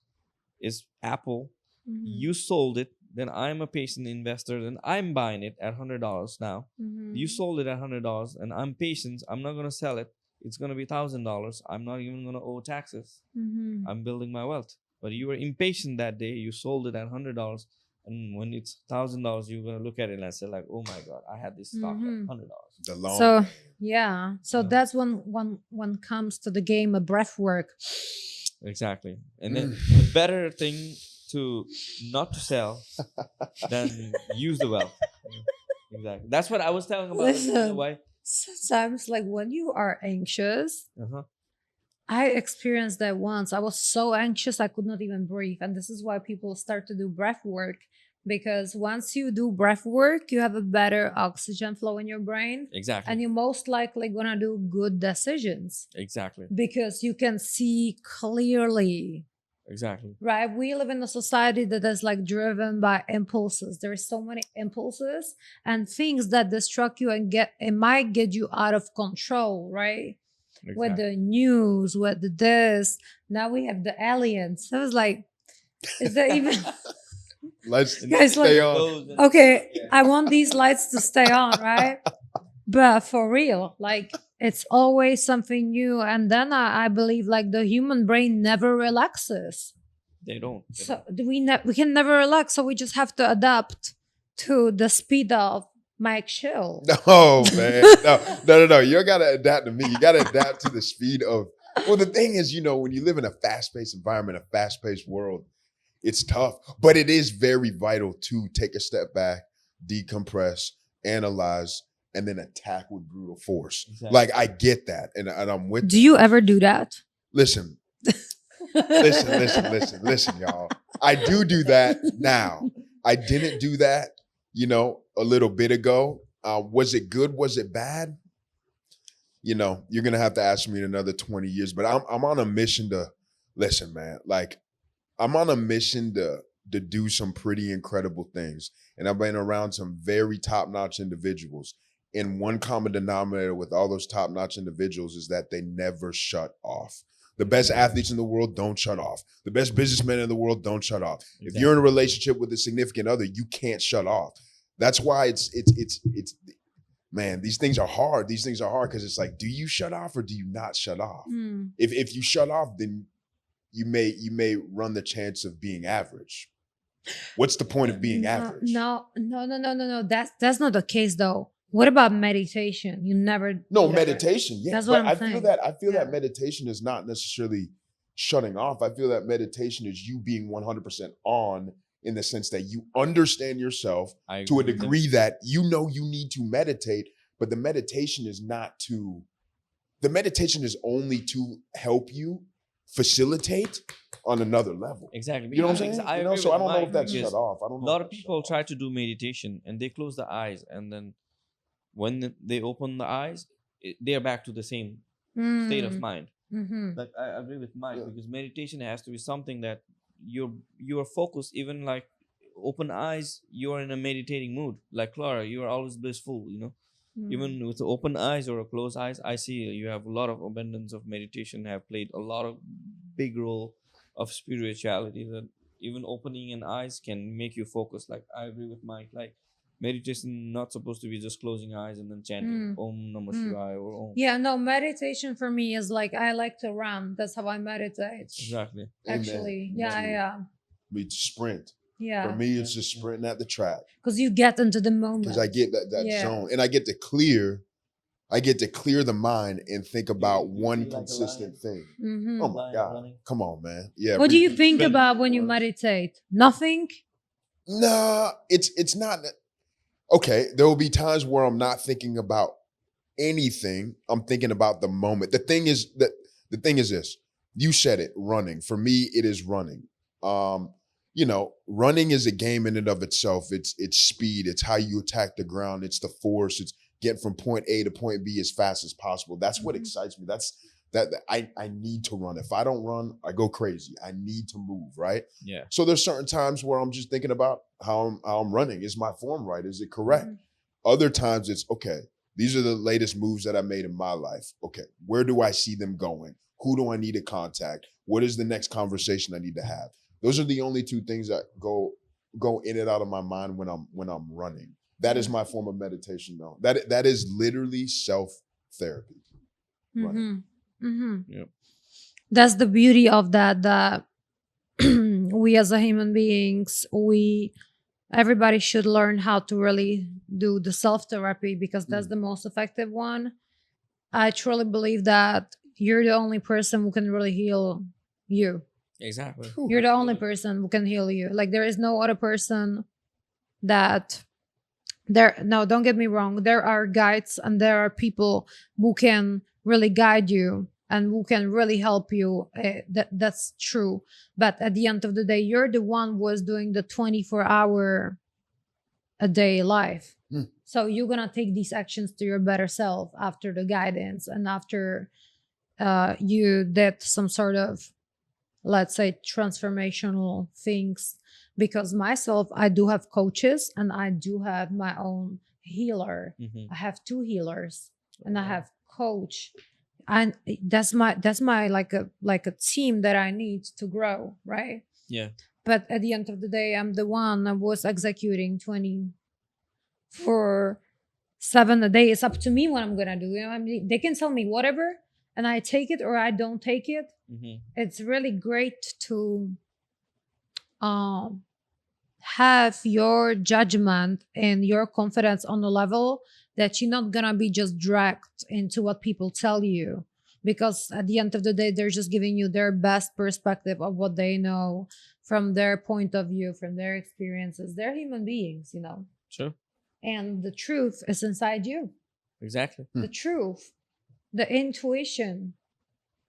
is Apple. Mhm. You sold it. Then I'm a patient investor. Then I'm buying it at $100 now. You Mhm. sold it at $100, and I'm patient. I'm not gonna sell it. It's gonna be $1,000. I'm not even gonna owe taxes. Mhm. I'm building my wealth. But you were impatient that day. You sold it at $100, and when it's $1,000, you're gonna look at it and say like, "Oh my God, I had this stock at Mhm. $100." The long So game. yeah, so Yeah. that's when comes to the game of breath work. Exactly. And then Mm. the better thing to not to sell than use the wealth. Exactly. That's what I was telling about. Listen, Why? sometimes like when you are anxious, Uh-huh. I experienced that once. I was so anxious I could not even breathe. And this is why people start to do breath work. Because once you do breath work, you have a better oxygen flow in your brain. Exactly. And you're most likely gonna do good decisions Exactly. because you can see clearly. Exactly. Right? We live in a society that is like driven by impulses. There's so many impulses and things that distract you and it might get you out of control, right? With Exactly. the news, with the this. Now we have the aliens. I was like, is there even Let's guys like stay on. okay, I want these lights to stay on, right? But for real, like it's always something new. And then I believe like the human brain never relaxes. They don't. So we can never relax. So we just have to adapt to the speed of Mike Schill. No, man. No. You don't gotta adapt to me. You gotta adapt to the speed of. Well, the thing is, when you live in a fast-paced environment, a fast-paced world, it's tough. But it is very vital to take a step back, decompress, analyze, and then attack with brutal force. Exactly. Like I get that, and I'm with. Do you ever do that? Listen, listen, y'all. I do that now. I didn't do that, a little bit ago. Was it good? Was it bad? You're gonna have to ask me in another 20 years. But I'm on a mission to listen, man. Like I'm on a mission to do some pretty incredible things, and I've been around some very top notch individuals. And one common denominator with all those top notch individuals is that they never shut off. The best athletes in the world don't shut off. The best businessmen in the world don't shut off. If you're in a relationship with a significant other, you can't shut off. That's why it's man, these things are hard. These things are hard because it's like, do you shut off or do you not shut off? Hmm. If you shut off, then you may run the chance of being average. What's the point of being average? No. That's not the case though. What about meditation? You never No, do that, right? meditation. Yeah, That's but what I'm I feel saying. that Yeah. meditation is not necessarily shutting off. I feel that meditation is you being 100% on, in the sense that you understand yourself to a degree that you need to meditate, but the meditation is only to help you facilitate on another level. Exactly. You know what I'm Because saying? I agree So I with don't know Mike if that's because shut off. I don't a know. lot if of that's shut people off. try to do meditation and they close the eyes, and then when they open the eyes, they are back to the same state of mind. Mm-hmm. Like I agree with Mike Yeah. because meditation has to be something that you're focused. Even like open eyes, you are in a meditating mood. Like Clara, you are always blissful. Even with open eyes or closed eyes, I see you have a lot of abundance of meditation. Have played a lot of big role of spirituality. That even opening an eyes can make you focus. Like I agree with Mike. Like meditation not supposed to be just closing eyes and then chanting Om Namah Mm. Shivaya or Om. Yeah, no, meditation for me is like I like to run. That's how I meditate. Exactly. Actually, Me yeah, too. yeah, Me to sprint. For yeah. me, it's just sprinting at the track Because you get into the moment. because I get that Yeah. zone and I get to clear. I get to clear the mind and think about you one feel like a consistent thing. Mhm. Oh my Lion God. running. Come on, man. Yeah. What do you think Spend about when you hours. meditate? Nothing. Nah, it's not. Okay, there will be times where I'm not thinking about anything. I'm thinking about the moment. The thing is this. You said it, running. For me, it is running. Running is a game in and of itself. It's speed. It's how you attack the ground. It's the force. It's getting from point A to point B as fast as possible. That's what Mhm. excites me. That I need to run. If I don't run, I go crazy. I need to move, right? Yeah. So there's certain times where I'm just thinking about how I'm running. Is my form right? Is it correct? Mhm. Other times it's okay. These are the latest moves that I made in my life. Okay, where do I see them going? Who do I need to contact? What is the next conversation I need to have? Those are the only two things that go in and out of my mind when I'm running. That is my form of meditation, though. That is literally self therapy. Running. Mhm. Mhm. Yep. That's the beauty of that we as a human beings, everybody should learn how to really do the self therapy because that's the most effective one. I truly believe that you're the only person who can really heal you. Exactly. You're the only person who can heal you. Like there is no other person that no, don't get me wrong. There are guides and there are people who can really guide you and who can really help you. That's true. But at the end of the day, you're the one who was doing the 24-hour a day life. Mm. So you're gonna take these actions to your better self after the guidance and after you did some sort of, let's say, transformational things. Because myself, I do have coaches and I do have my own healer. Mm-hmm. I have two healers and I have coach, and that's my like a team that I need to grow, right? Yeah. But at the end of the day, I'm the one that was executing 24/7 a day. It's up to me what I'm gonna do. I mean, they can tell me whatever, and I take it or I don't take it. Mm-hmm. It's really great to have your judgment and your confidence on the level that you're not gonna be just dragged into what people tell you, because at the end of the day they're just giving you their best perspective of what they know from their point of view, from their experiences. They're human beings, Sure. and the truth is inside you. Exactly. The truth, the intuition,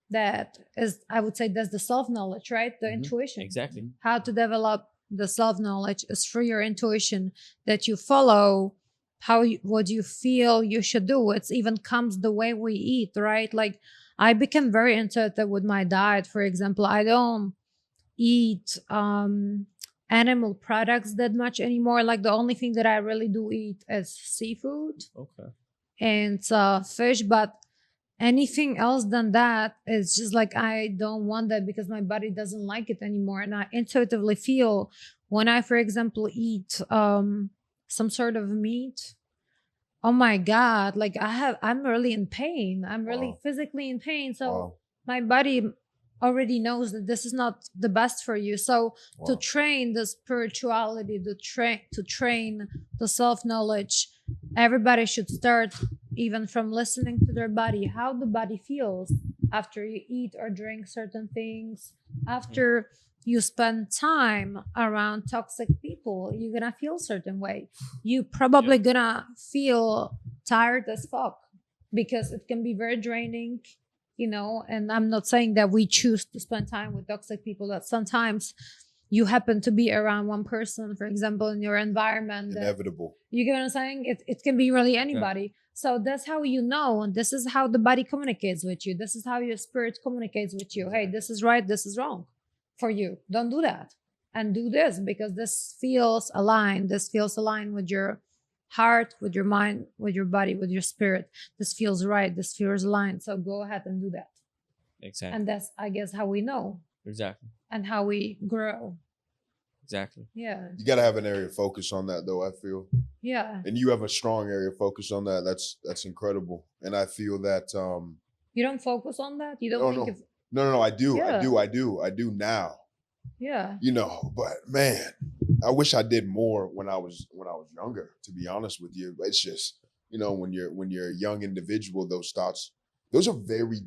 that is, I would say, that's the self-knowledge, right? The intuition. Exactly. How to develop the self-knowledge is through your intuition that you follow. What you feel you should do. It's even comes the way we eat, right? Like I became very intuitive with my diet. For example, I don't eat animal products that much anymore. Like the only thing that I really do eat is seafood Okay. and fish, but anything else than that is just like I don't want that because my body doesn't like it anymore. And I intuitively feel when I, for example, eat some sort of meat, oh my god, like I'm really in pain. I'm really Wow. physically in pain. So Wow. my body already knows that this is not the best for you. So to Wow. train the spirituality, to train the self-knowledge, everybody should start even from listening to their body, how the body feels after you eat or drink certain things, after you spend time around toxic people, you're gonna feel certain way. You probably gonna feel tired as fuck because it can be very draining, and I'm not saying that we choose to spend time with toxic people, that sometimes you happen to be around one person, for example, in your environment that, Inevitable. you get what I'm saying? It can be really anybody. So that's how you know, and this is how the body communicates with you. This is how your spirit communicates with you. Hey, this is right, this is wrong for you. Don't do that. And do this because this feels aligned. This feels aligned with your heart, with your mind, with your body, with your spirit. This feels right. This feels aligned. So go ahead and do that. Exactly. And that's, I guess, how we know Exactly. and how we grow. Exactly. Yeah. You got to have an area of focus on that, though. I feel, Yeah. and you have a strong area of focus on that. That's incredible, and I feel that. You don't focus on that? You don't No, think no, if no. I do, Yeah. I do now. yeah. You know, but man, I wish I did more when I was younger. To be honest with you, it's just when you're a young individual, those thoughts, those are very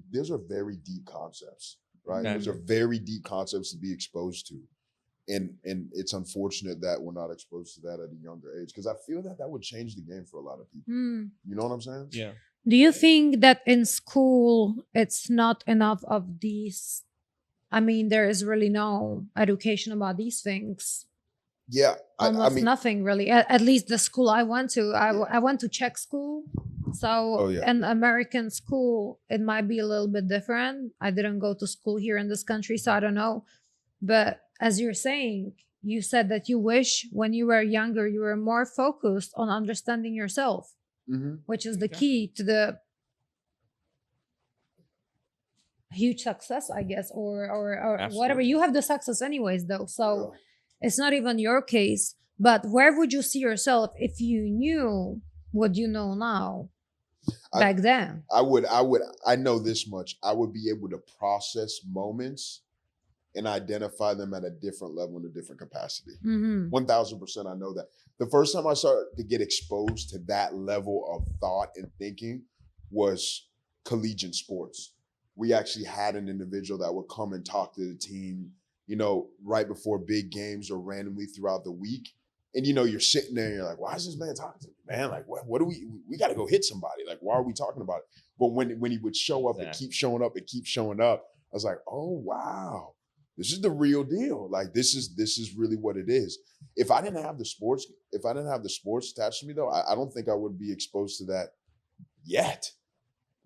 deep concepts, right? Those are very deep concepts to be exposed to, and it's unfortunate that we're not exposed to that at a younger age, because I feel that would change the game for a lot of people. Hmm. You know what I'm saying? Yeah. Do you think that in school it's not enough of these? I mean, there is really no education about these things. Yeah, I Almost mean, nothing really. At least the school I went to, I went to Czech school. So Oh, yeah. an American school, it might be a little bit different. I didn't go to school here in this country, so I don't know. But as you're saying, you said that you wish when you were younger you were more focused on understanding yourself, mhm. which is the key to the huge success, I guess, or whatever. Absolutely. You have the success anyways, though. So Yeah. it's not even your case. But where would you see yourself if you knew what you know now I- back then? I know this much. I would be able to process moments and identify them at a different level in a different capacity. Mm-hmm. 1000%. I know that. The first time I started to get exposed to that level of thought and thinking was collegiate sports. We actually had an individual that would come and talk to the team, right before big games or randomly throughout the week. And you're sitting there and you're like, why is this man talking to me, man? Like, what do we got to go hit somebody? Like, why are we talking about it? But when he would show up and keep showing up and keep showing up, I was like, oh, wow, this is the real deal. Like, this is really what it is. If I didn't have the sports attached to me, though, I don't think I would be exposed to that yet.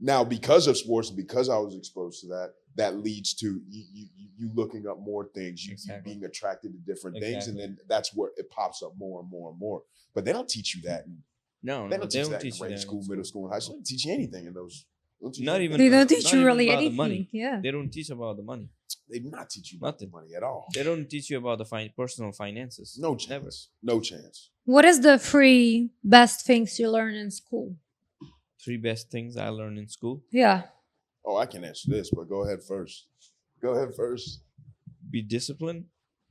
Now, because of sports, because I was exposed to that, that leads to you looking up more things, you being attracted to different things, and then that's where it pops up more and more and more. But they don't teach you that. They don't teach that in grade school, middle school, and high school. They don't teach you anything in those. Not even. They don't teach not you even really about the anything. money. Yeah. They don't teach about the money. They do not teach you about the money at all. They don't teach you about the personal finances. No chance. Never. No chance. What is the three best things you learn in school? 3 best things I learned in school: Yeah. Oh, I can answer this, but go ahead first. be disciplined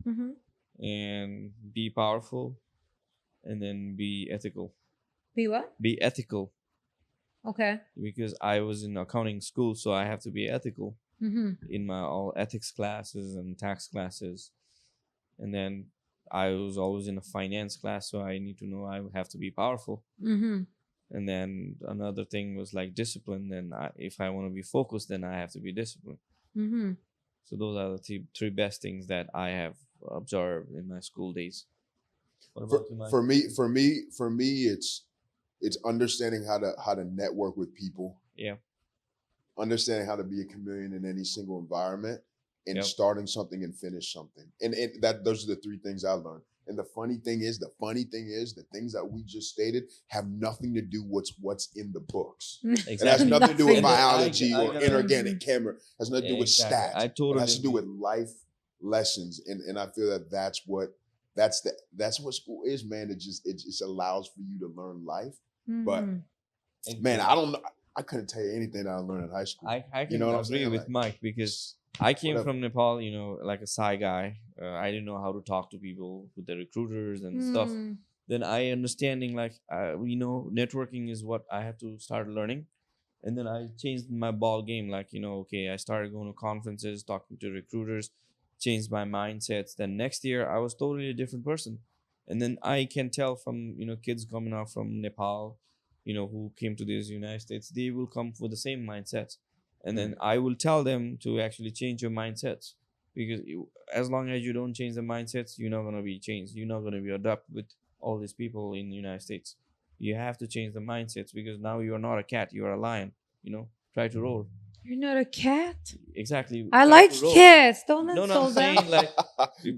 Mm-hmm. and be powerful, and then be ethical. Be what? Be ethical, Okay. because I was in accounting school, so I have to be ethical Mm-hmm. in my all ethics classes and tax classes. And then I was always in a finance class, so I need to know I have to be powerful. Mm-hmm. And then another thing was like discipline. Then if I want to be focused, then I have to be disciplined. Mm-hmm. So those are the three best things that I have observed in my school days. What about you, Mike? For me, it's understanding how to network with people. Yeah. Understanding how to be a chameleon in any single environment, and Yep. starting something and finish something. And that those are the 3 things I learned. And the funny thing is, the things that we just stated have nothing to do with what's in the books. It has nothing to do with Nothing. biology I or gotta- inorganic chemistry. It has nothing to do with Exactly. stats. I totally It has to do agree. with life lessons. And I feel that that's what school is, man. It just allows for you to learn life. But Mhm. man, I don't know. I couldn't tell you anything that I learned in high school. I can You know what I'm agree saying? with Like, Mike, because I came whatever. from Nepal, like a Psy guy. I didn't know how to talk to people, with the recruiters and stuff. Mm. Then I understanding networking is what I have to start learning. And then I changed my ball game. Okay, I started going to conferences, talking to recruiters, changed my mindsets. Then next year I was totally a different person. And then I can tell from, kids coming out from Nepal, who came to these United States, they will come for the same mindsets. And then I will tell them to actually change your mindsets, because as long as you don't change the mindsets, you're not going to be changed. You're not going to be adapted with all these people in the United States. You have to change the mindsets, because now you are not a cat, you are a lion. Try to roar. You're not a cat. Exactly. I try like to roar. cats. Don't No, I'm insult them. saying like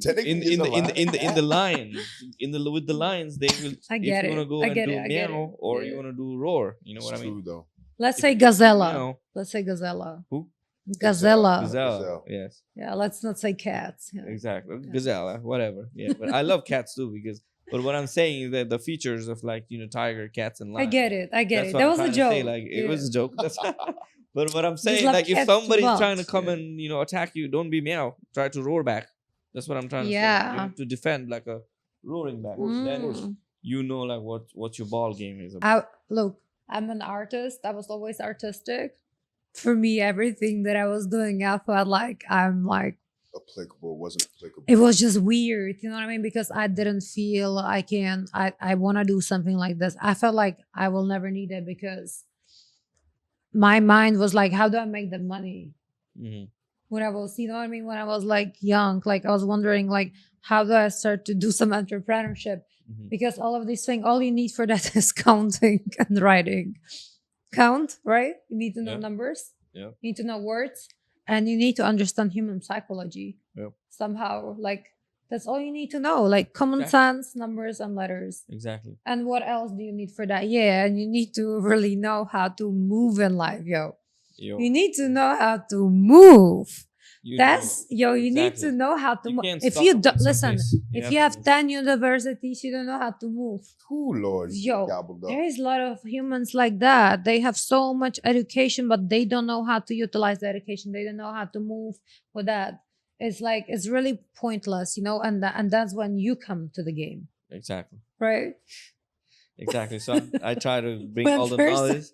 Technically, in he's a lion. the lion, with the lions, they will. I If get you it. want to go I and get do it. I get meow, it. or Yeah. you want to do roar, you know It's what I mean? true though. Let's If say you gazella. meow- Let's say gazella. Who? Gazella. Gazelle. Gazelle. Yes. Yeah, let's not say cats. Yeah. Exactly. Gazelle, whatever. Yeah. But I love cats too because but what I'm saying is that the features of like, tiger, cats and I lions. get it. I get That's it. what That I'm was a trying to say. joke. Like it Yeah. was a joke. That's but what I'm Just saying, love like if cats too somebody's trying to much. come Yeah. and attack you, don't be meow. Try to roar back. That's what I'm trying to say. You Yeah. have to defend like a roaring back. Then you know like what your ball game is about. Look, I'm an artist. I was always artistic. For me, everything that I was doing, I felt like I'm like Applicable, wasn't applicable. it was just weird, you know what I mean? Because I didn't feel I want to do something like this. I felt like I will never need it because my mind was like, how do I make the money? Mhm. When I was, you know what I mean? When I was like young, like I was wondering like, how do I start to do some entrepreneurship? Mhm. Because all of these things, all you need for that is counting and writing. Count, right? You need to know Yeah. numbers. Yeah. You need to know words, and you need to understand human psychology. Yeah. Somehow, like that's all you need to know, like common Exactly. sense, numbers, and letters. Exactly. And what else do you need for that? Yeah, and you need to really know how to move in life, yo. Yo, You need to know how to move. you That's know, you need exactly. to know how to You move. can't If stop you them don't in some listen, place. if you have have to- 10 universities, you don't know how to move. Ooh, Lord. Yo, Gobbled up. there is a lot of humans like that. They have so much education, but they don't know how to utilize the education. They don't know how to move with that. It's like it's really pointless, and that's when you come to the game, Exactly. right? Exactly. So I try to bring When all the first- knowledge,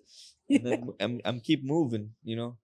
and then I'm keep moving. Moving.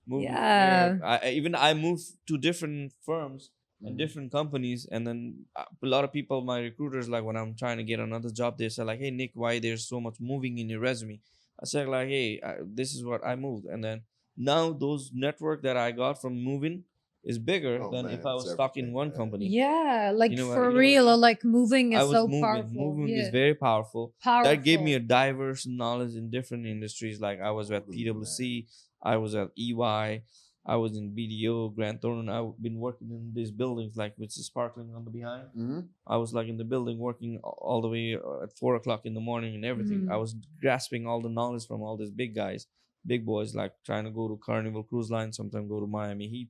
from Yeah. here. I moved to different firms and Mhm. different companies, and then a lot of people, my recruiters, like when I'm trying to get another job, they say like, "Hey Nick, why there's so much moving in your resume?" I said like, "Hey, this is what I moved," and then now those network that I got from moving is bigger Oh, than man, if I it's was stuck in everything, one man. company. Yeah, like You know what- for you know what I real, mean? like moving I is was so moving. powerful. Moving yeah. is very powerful. Powerful. That gave me a diverse knowledge in different industries. Like I was at Totally, PwC, I was at EY, I was in BDO, Grant Thornton. I've been working in these buildings, like which is sparkling on the behind. Mm-hmm. I was like in the building working all the way at 4 o'clock in the morning and everything. I Mm. was grasping all the knowledge from all these big guys, big boys, like trying to go to Carnival Cruise Line, sometimes go to Miami Heat.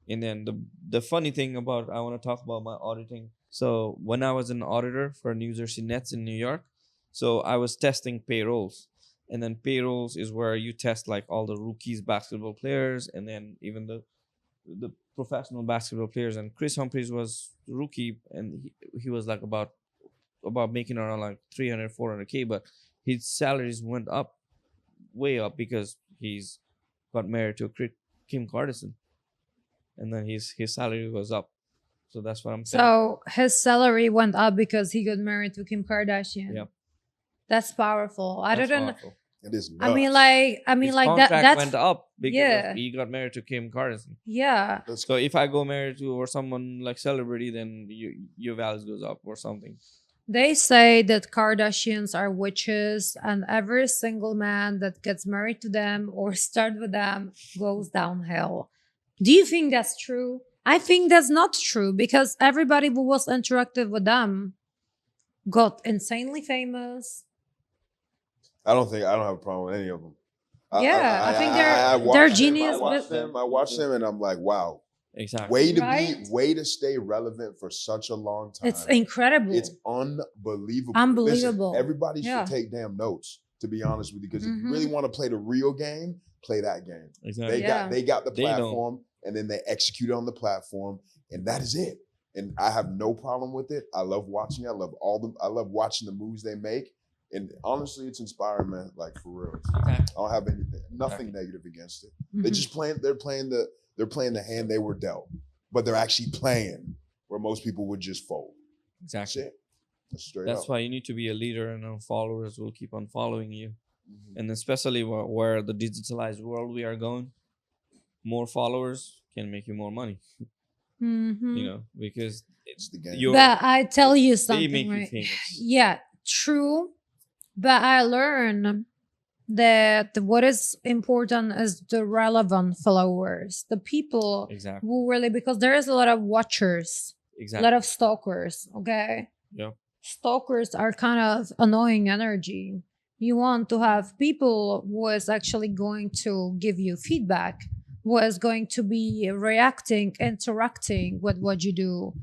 And then the funny thing about I want to talk about my auditing. So when I was an auditor for New Jersey Nets in New York, so I was testing payrolls. And then payrolls is where you test like all the rookies basketball players and then even the professional basketball players. And Chris Humphries was rookie and he was like about making around like 300 400K, but his salaries went up way up because he's got married to Kim Kardashian, and then his salary goes up. So that's what I'm saying. So his salary went up because he got married to Kim Kardashian. Yep. That's powerful. I That's didn't. powerful. It is nuts. I mean, like His that. contract That's went up because yeah. he got married to Kim Kardashian. yeah. That's So if I go married to or someone like celebrity, then your values goes up or something. They say that Kardashians are witches, and every single man that gets married to them or start with them goes downhill. Do you think that's true? I think that's not true because everybody who was interactive with them got insanely famous. I don't have a problem with any of them. Yeah, I think they're watched them, genius. I watched them and I'm like, wow. Exactly. Right? Way to stay relevant for such a long time. It's incredible. It's unbelievable. Unbelievable. Listen, everybody should Yeah. take damn notes, to be honest with you, because if Mhm. you really want to play the real game, play that game. Exactly. They got the They don't. platform, and then they execute on the platform, and that is it. And I have no problem with it. I love watching it. I love watching the moves they make. And honestly, it's inspiring, man. Like for real. Exactly. I don't have nothing negative against it. They Mhm. just they're playing the hand they were dealt, but they're actually playing where most people would just fold. That's Exactly. it. That's straight That's up. why you need to be a leader, and our followers will keep on following you. Mhm. And especially where the digitalized world we are going, more followers can make you more money. Mhm. Because It's the game. you're But I tell you they something, make you right? famous. Yeah, true. But I learned that what is important is the relevant followers, the people Exactly. who really, because there is a lot of watchers, a Exactly. lot of stalkers. Okay, Yeah. stalkers are kind of annoying energy. You want to have people who is actually going to give you feedback, was going to be reacting, interacting with what you do.